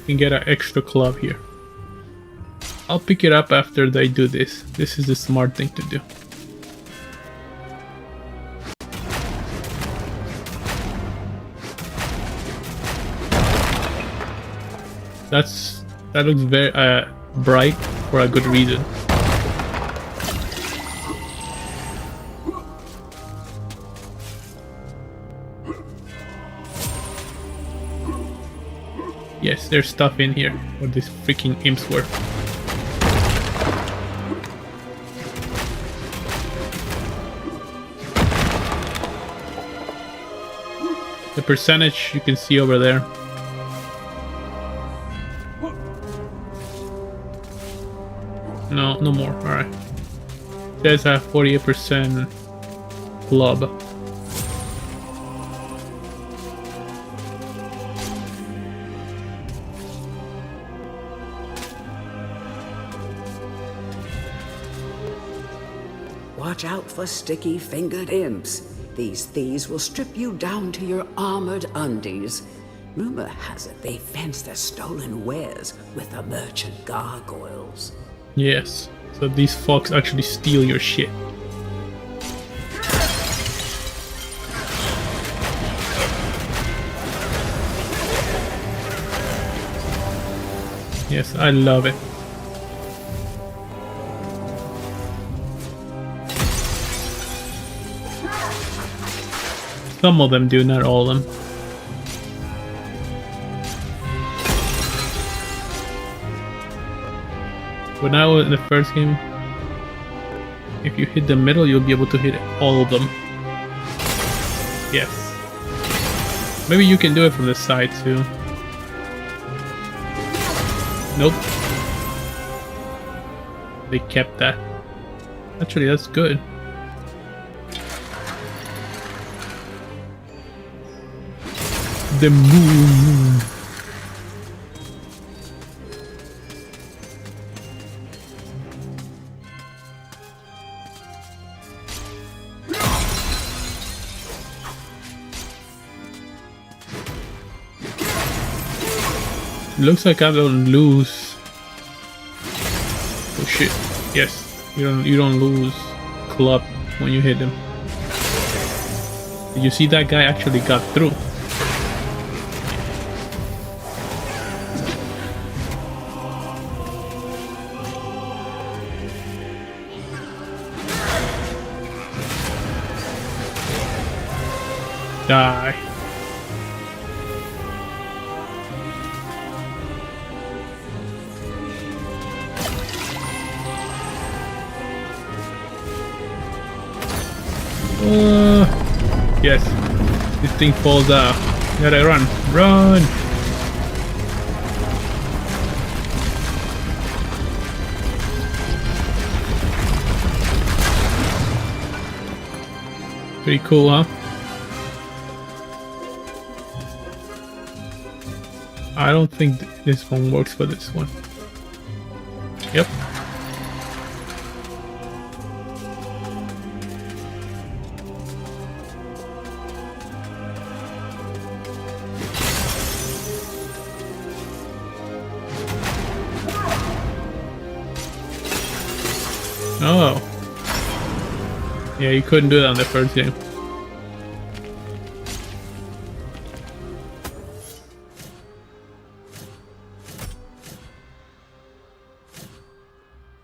can get an extra club here. I'll pick it up after they do this. This is the smart thing to do. That looks very bright for a good reason. Yes, there's stuff in here where these freaking imps were. The percentage you can see over there. No more. Alright. It says I have 48% club. Watch out for sticky-fingered imps. These thieves will strip you down to your armored undies. Rumor has it they fence their stolen wares with the merchant gargoyles. Yes, so these fucks actually steal your shit. Yes, I love it. Some of them do, not all of them. But now in the first game, if you hit the middle, you'll be able to hit all of them. Yes. Maybe you can do it from the side too. Nope. They kept that. Actually, that's good. The moon. Looks like I don't lose. Oh shit! Yes, you don't lose club when you hit him. Did you see that guy actually got through? Die. Yes, this thing falls out. Gotta run, run! Pretty cool, huh? I don't think this one works for this one. Yep. Oh. Yeah, you couldn't do that on the first game.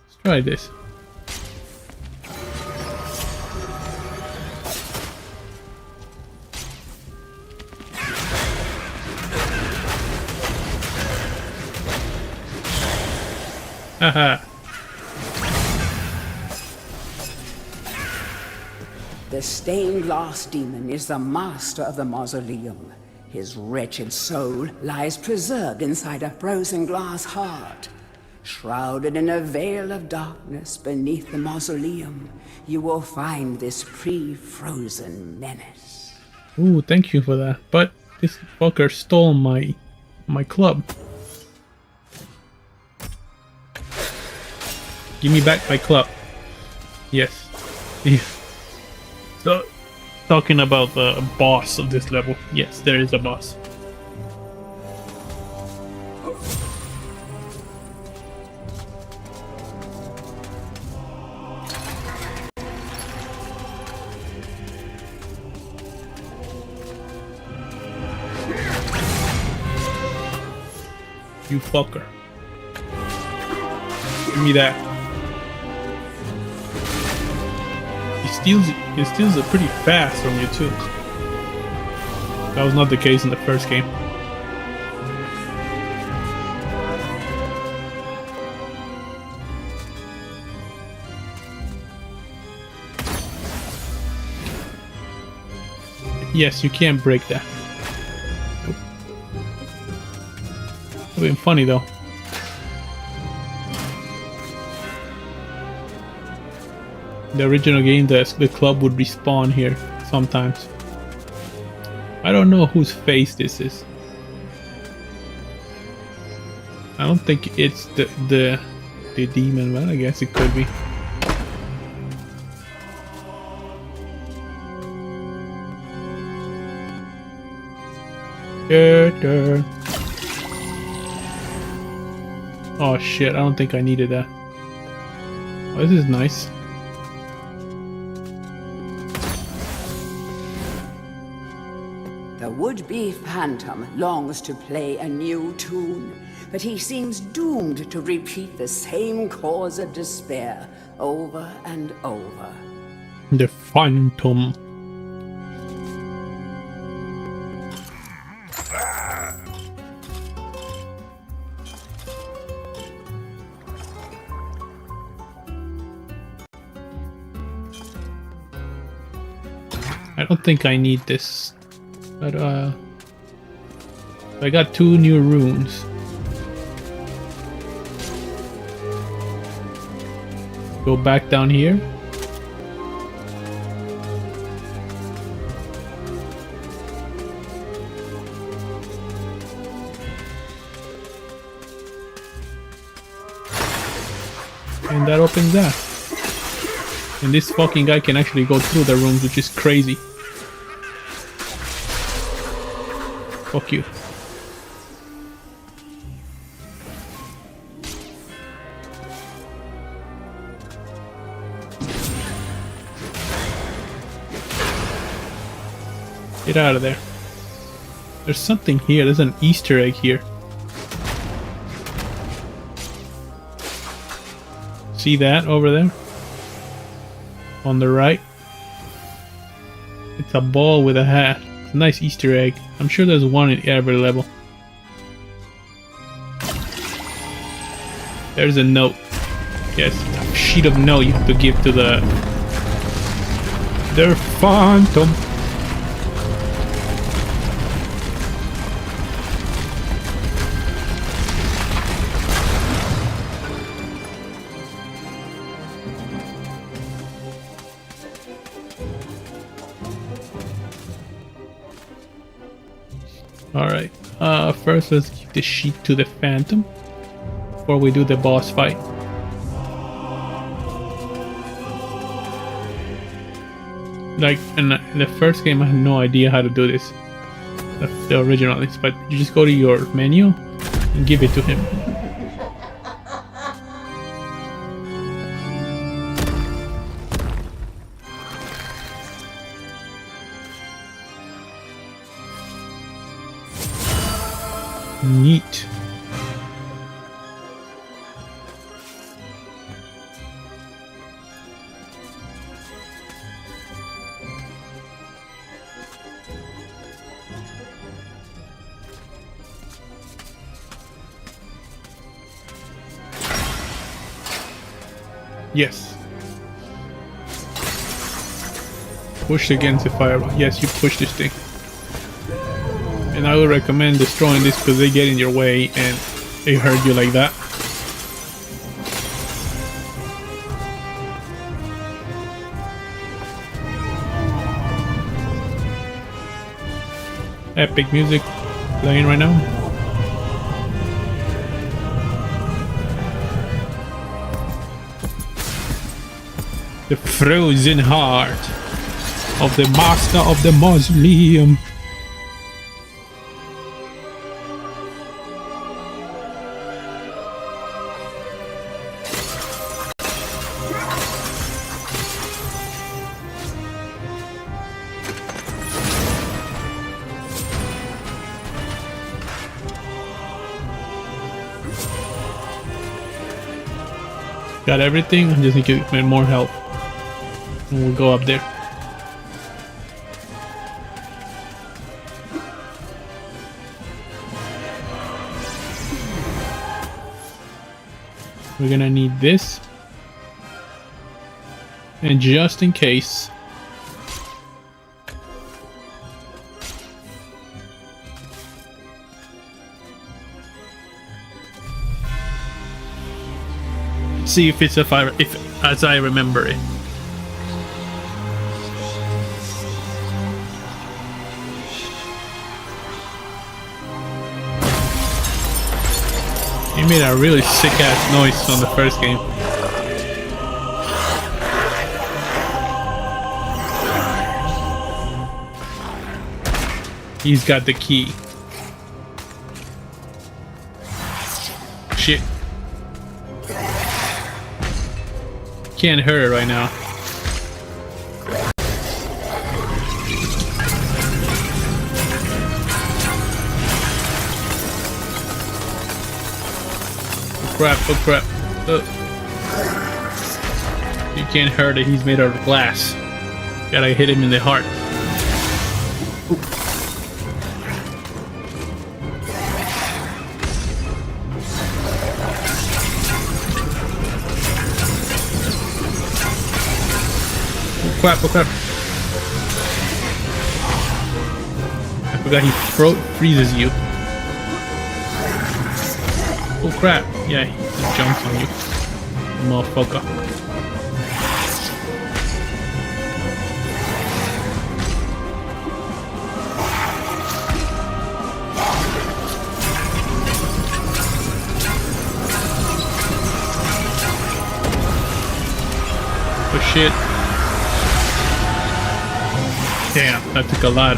Let's try this. Haha. The stained glass demon is the master of the mausoleum. His wretched soul lies preserved inside a frozen glass heart. Shrouded in a veil of darkness beneath the mausoleum, you will find this pre-frozen menace. Ooh, thank you for that. But this fucker stole my club. Give me back my club. Yes. Yes. So, talking about the boss of this level. Yes, there is a boss. You fucker. Give me that. He steals it pretty fast from you too. That was not the case in the first game. Yes, you can't break that. Nope. Would have been funny though. The original game, the club would respawn here sometimes. I don't know whose face this is. I don't think it's the demon, but I guess it could be. Oh shit, I don't think I needed that. Oh, this is nice. The would-be phantom longs to play a new tune, but he seems doomed to repeat the same cause of despair over and over. The phantom. I don't think I need this. But I got 2 new runes. Go back down here. And that opens that. And this fucking guy can actually go through the rooms, which is crazy. Fuck you. Get out of there. There's something here. There's an Easter egg here. See that over there? On the right? It's a ball with a hat. It's a nice Easter egg. I'm sure there's one in every level. There's a note. Yes, a sheet of note you have to give to the Phantom. Alright, first let's give the sheet to the Phantom before we do the boss fight. Like in the first game I had no idea how to do this, the original is, but you just go to your menu and give it to him. Neat. Yes. Push against the fireball. Yes, you push this thing. And I would recommend destroying this because they get in your way and they hurt you like that. Epic music playing right now. The frozen heart of the master of the mausoleum. Got everything, I just need to get more help. And we'll go up there. We're gonna need this. And just in case, see if it's a fire, if as I remember it. He made a really sick ass noise on the first game. He's got the key. Shit. Can't hurt it right now. Oh crap, oh crap. You can't hurt it, he's made out of glass. Gotta hit him in the heart. Oh crap, oh crap. Forgot he freezes you. Oh crap! Yeah, he just jumps on you, motherfucker. Oh shit! Damn, that took a lot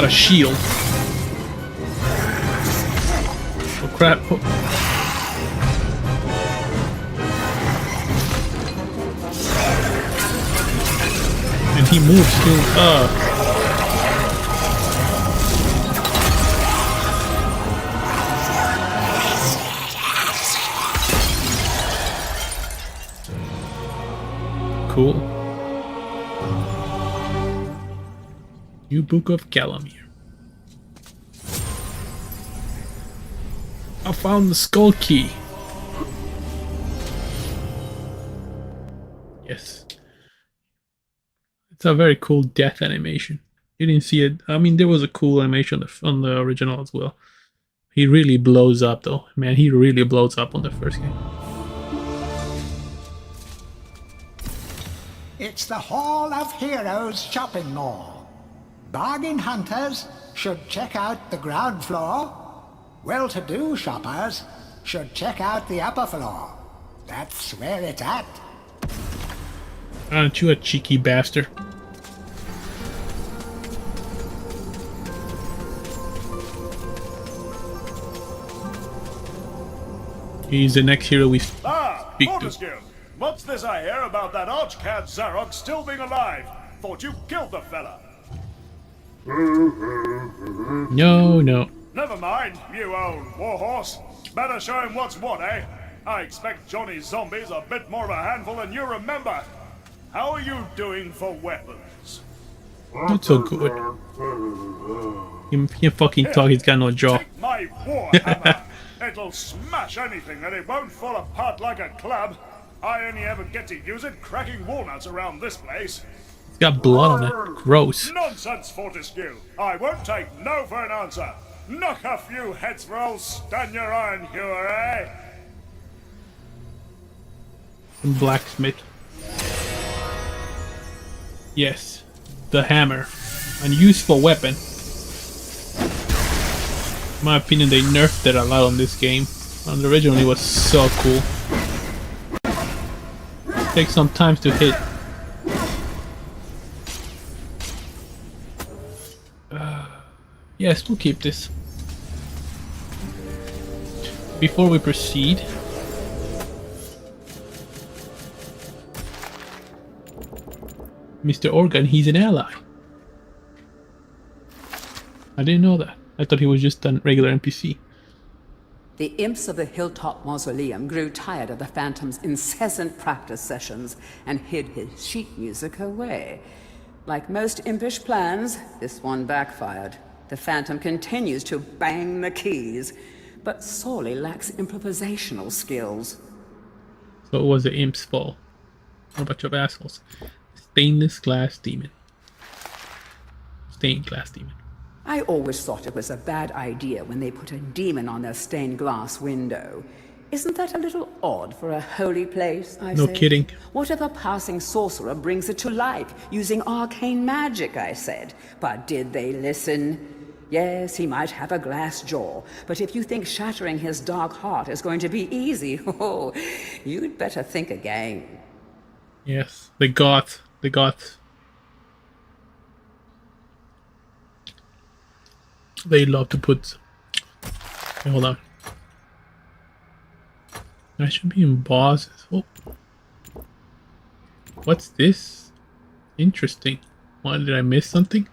of shield. Oh crap. Oh. And he moves too. Cool. New Book of Galamir. I found the skull key. Yes. It's a very cool death animation. You didn't see it. I mean, there was a cool animation on the original as well. He really blows up though. Man, he really blows up on the first game. It's the Hall of Heroes shopping mall. Bargain hunters should check out the ground floor. Well-to-do shoppers should check out the upper floor. That's where it's at. Aren't you a cheeky bastard? He's the next hero we speak to. What's this I hear about that archcad Zarok still being alive? Thought you killed the fella. No. Never mind, you old warhorse. Better show him what's what, eh? I expect Johnny's zombies a bit more of a handful than you remember. How are you doing for weapons? Not so good. He fucking talk, he's got no jaw. Take my warhammer. It'll smash anything and it won't fall apart like a club. I only ever get to use it cracking walnuts around this place. It's got blood on it. Gross. Nonsense, Fortescue. I won't take no for an answer. Knock a few heads for old Stan your iron hewer, eh? Blacksmith. Yes. The hammer. A useful weapon. In my opinion, they nerfed it a lot on this game. And originally it was so cool. Takes some time to hit. Yes, we'll keep this. Before we proceed, Mr. Organ, he's an ally. I didn't know that. I thought he was just a regular NPC. The imps of the Hilltop Mausoleum grew tired of the Phantom's incessant practice sessions and hid his sheet music away. Like most impish plans, this one backfired. The Phantom continues to bang the keys, but sorely lacks improvisational skills. So it was the imp's fault. What a bunch of assholes. Stained glass demon. I always thought it was a bad idea when they put a demon on their stained glass window. Isn't that a little odd for a holy place, I No said. kidding. What if a passing sorcerer brings it to life using arcane magic, I said. But did they listen? Yes, he might have a glass jaw, but if you think shattering his dark heart is going to be easy, oh, you'd better think again. Yes, the goth. They love to put... Okay, hold on. I should be in bosses. Oh. What's this? Interesting. Why did I miss something?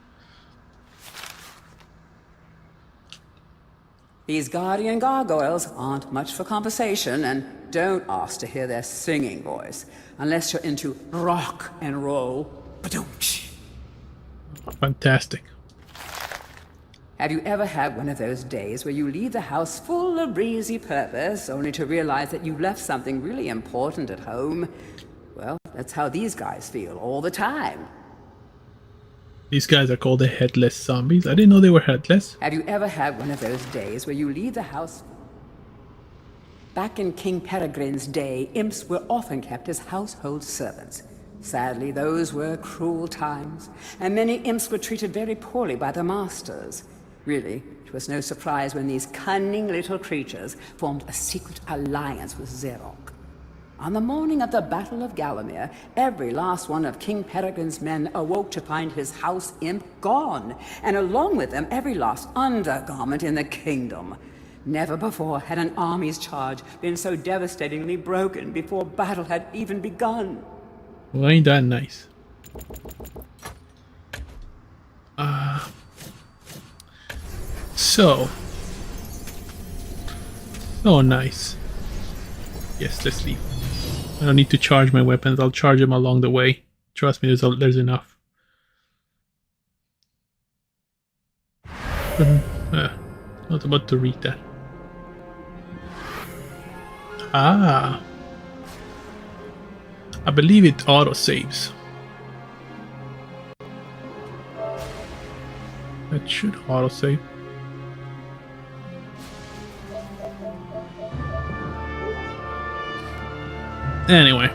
These guardian gargoyles aren't much for conversation, and don't ask to hear their singing voice, unless you're into rock and roll. Ba-doom-tsh. Fantastic. Have you ever had one of those days where you leave the house full of breezy purpose, only to realize that you left something really important at home? Well, that's how these guys feel all the time. These guys are called the headless zombies. I didn't know they were headless. Have you ever had one of those days where you leave the house? Back in King Peregrine's day, imps were often kept as household servants. Sadly, those were cruel times, and many imps were treated very poorly by their masters. Really, it was no surprise when these cunning little creatures formed a secret alliance with Xerox. On the morning of the Battle of Gallowmere, every last one of King Peregrine's men awoke to find his house imp gone, and along with them every last undergarment in the kingdom. Never before had an army's charge been so devastatingly broken before battle had even begun. Well, ain't that nice? So nice. Yes, let's leave. I don't need to charge my weapons. I'll charge them along the way. Trust me, there's enough. I was about to read that. I believe it auto-saves. That should auto-save. Anyway,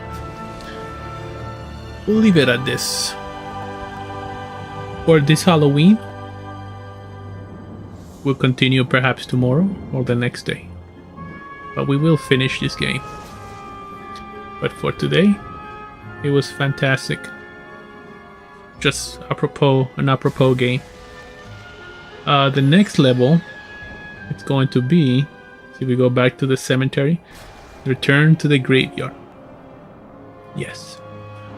we'll leave it at this. For this Halloween, we'll continue perhaps tomorrow or the next day. But we will finish this game. But for today, it was fantastic. Just an apropos game. The next level, it's going to be, see, we go back to the cemetery, return to the graveyard. Yes,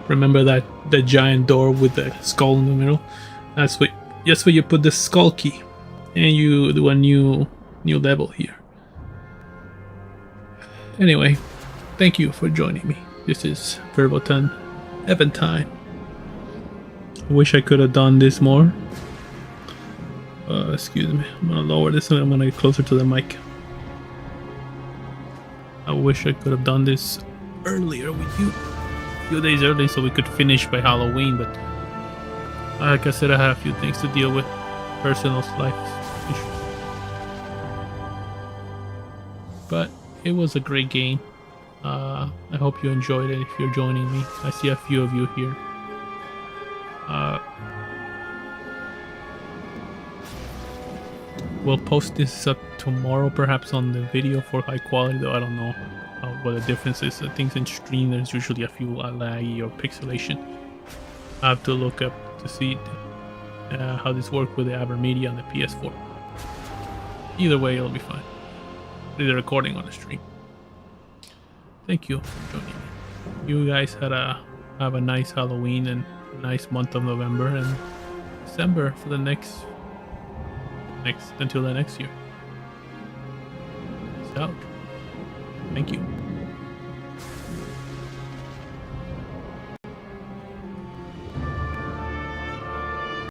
remember that the giant door with the skull in the middle? That's where you put the skull key, and you do a new level here. Anyway, thank you for joining me. This is Verboten Eventime. I wish I could have done this more. Excuse me, I'm gonna lower this and I'm gonna get closer to the mic. I wish I could have done this earlier with you. A few days early so we could finish by Halloween, but like I said, I have a few things to deal with. Personal life issues. But it was a great game. I hope you enjoyed it if you're joining me. I see a few of you here. We'll post this up tomorrow perhaps on the video for high quality, though I don't know what the difference is. I think in stream there's usually a few laggy or pixelation. I have to look up to see how this works with the Abermedia on the PS4. Either way, it'll be fine. The recording on the stream. Thank you for joining me. You guys have a nice Halloween and a nice month of November and December for the next until the next year. Peace out. Thank you.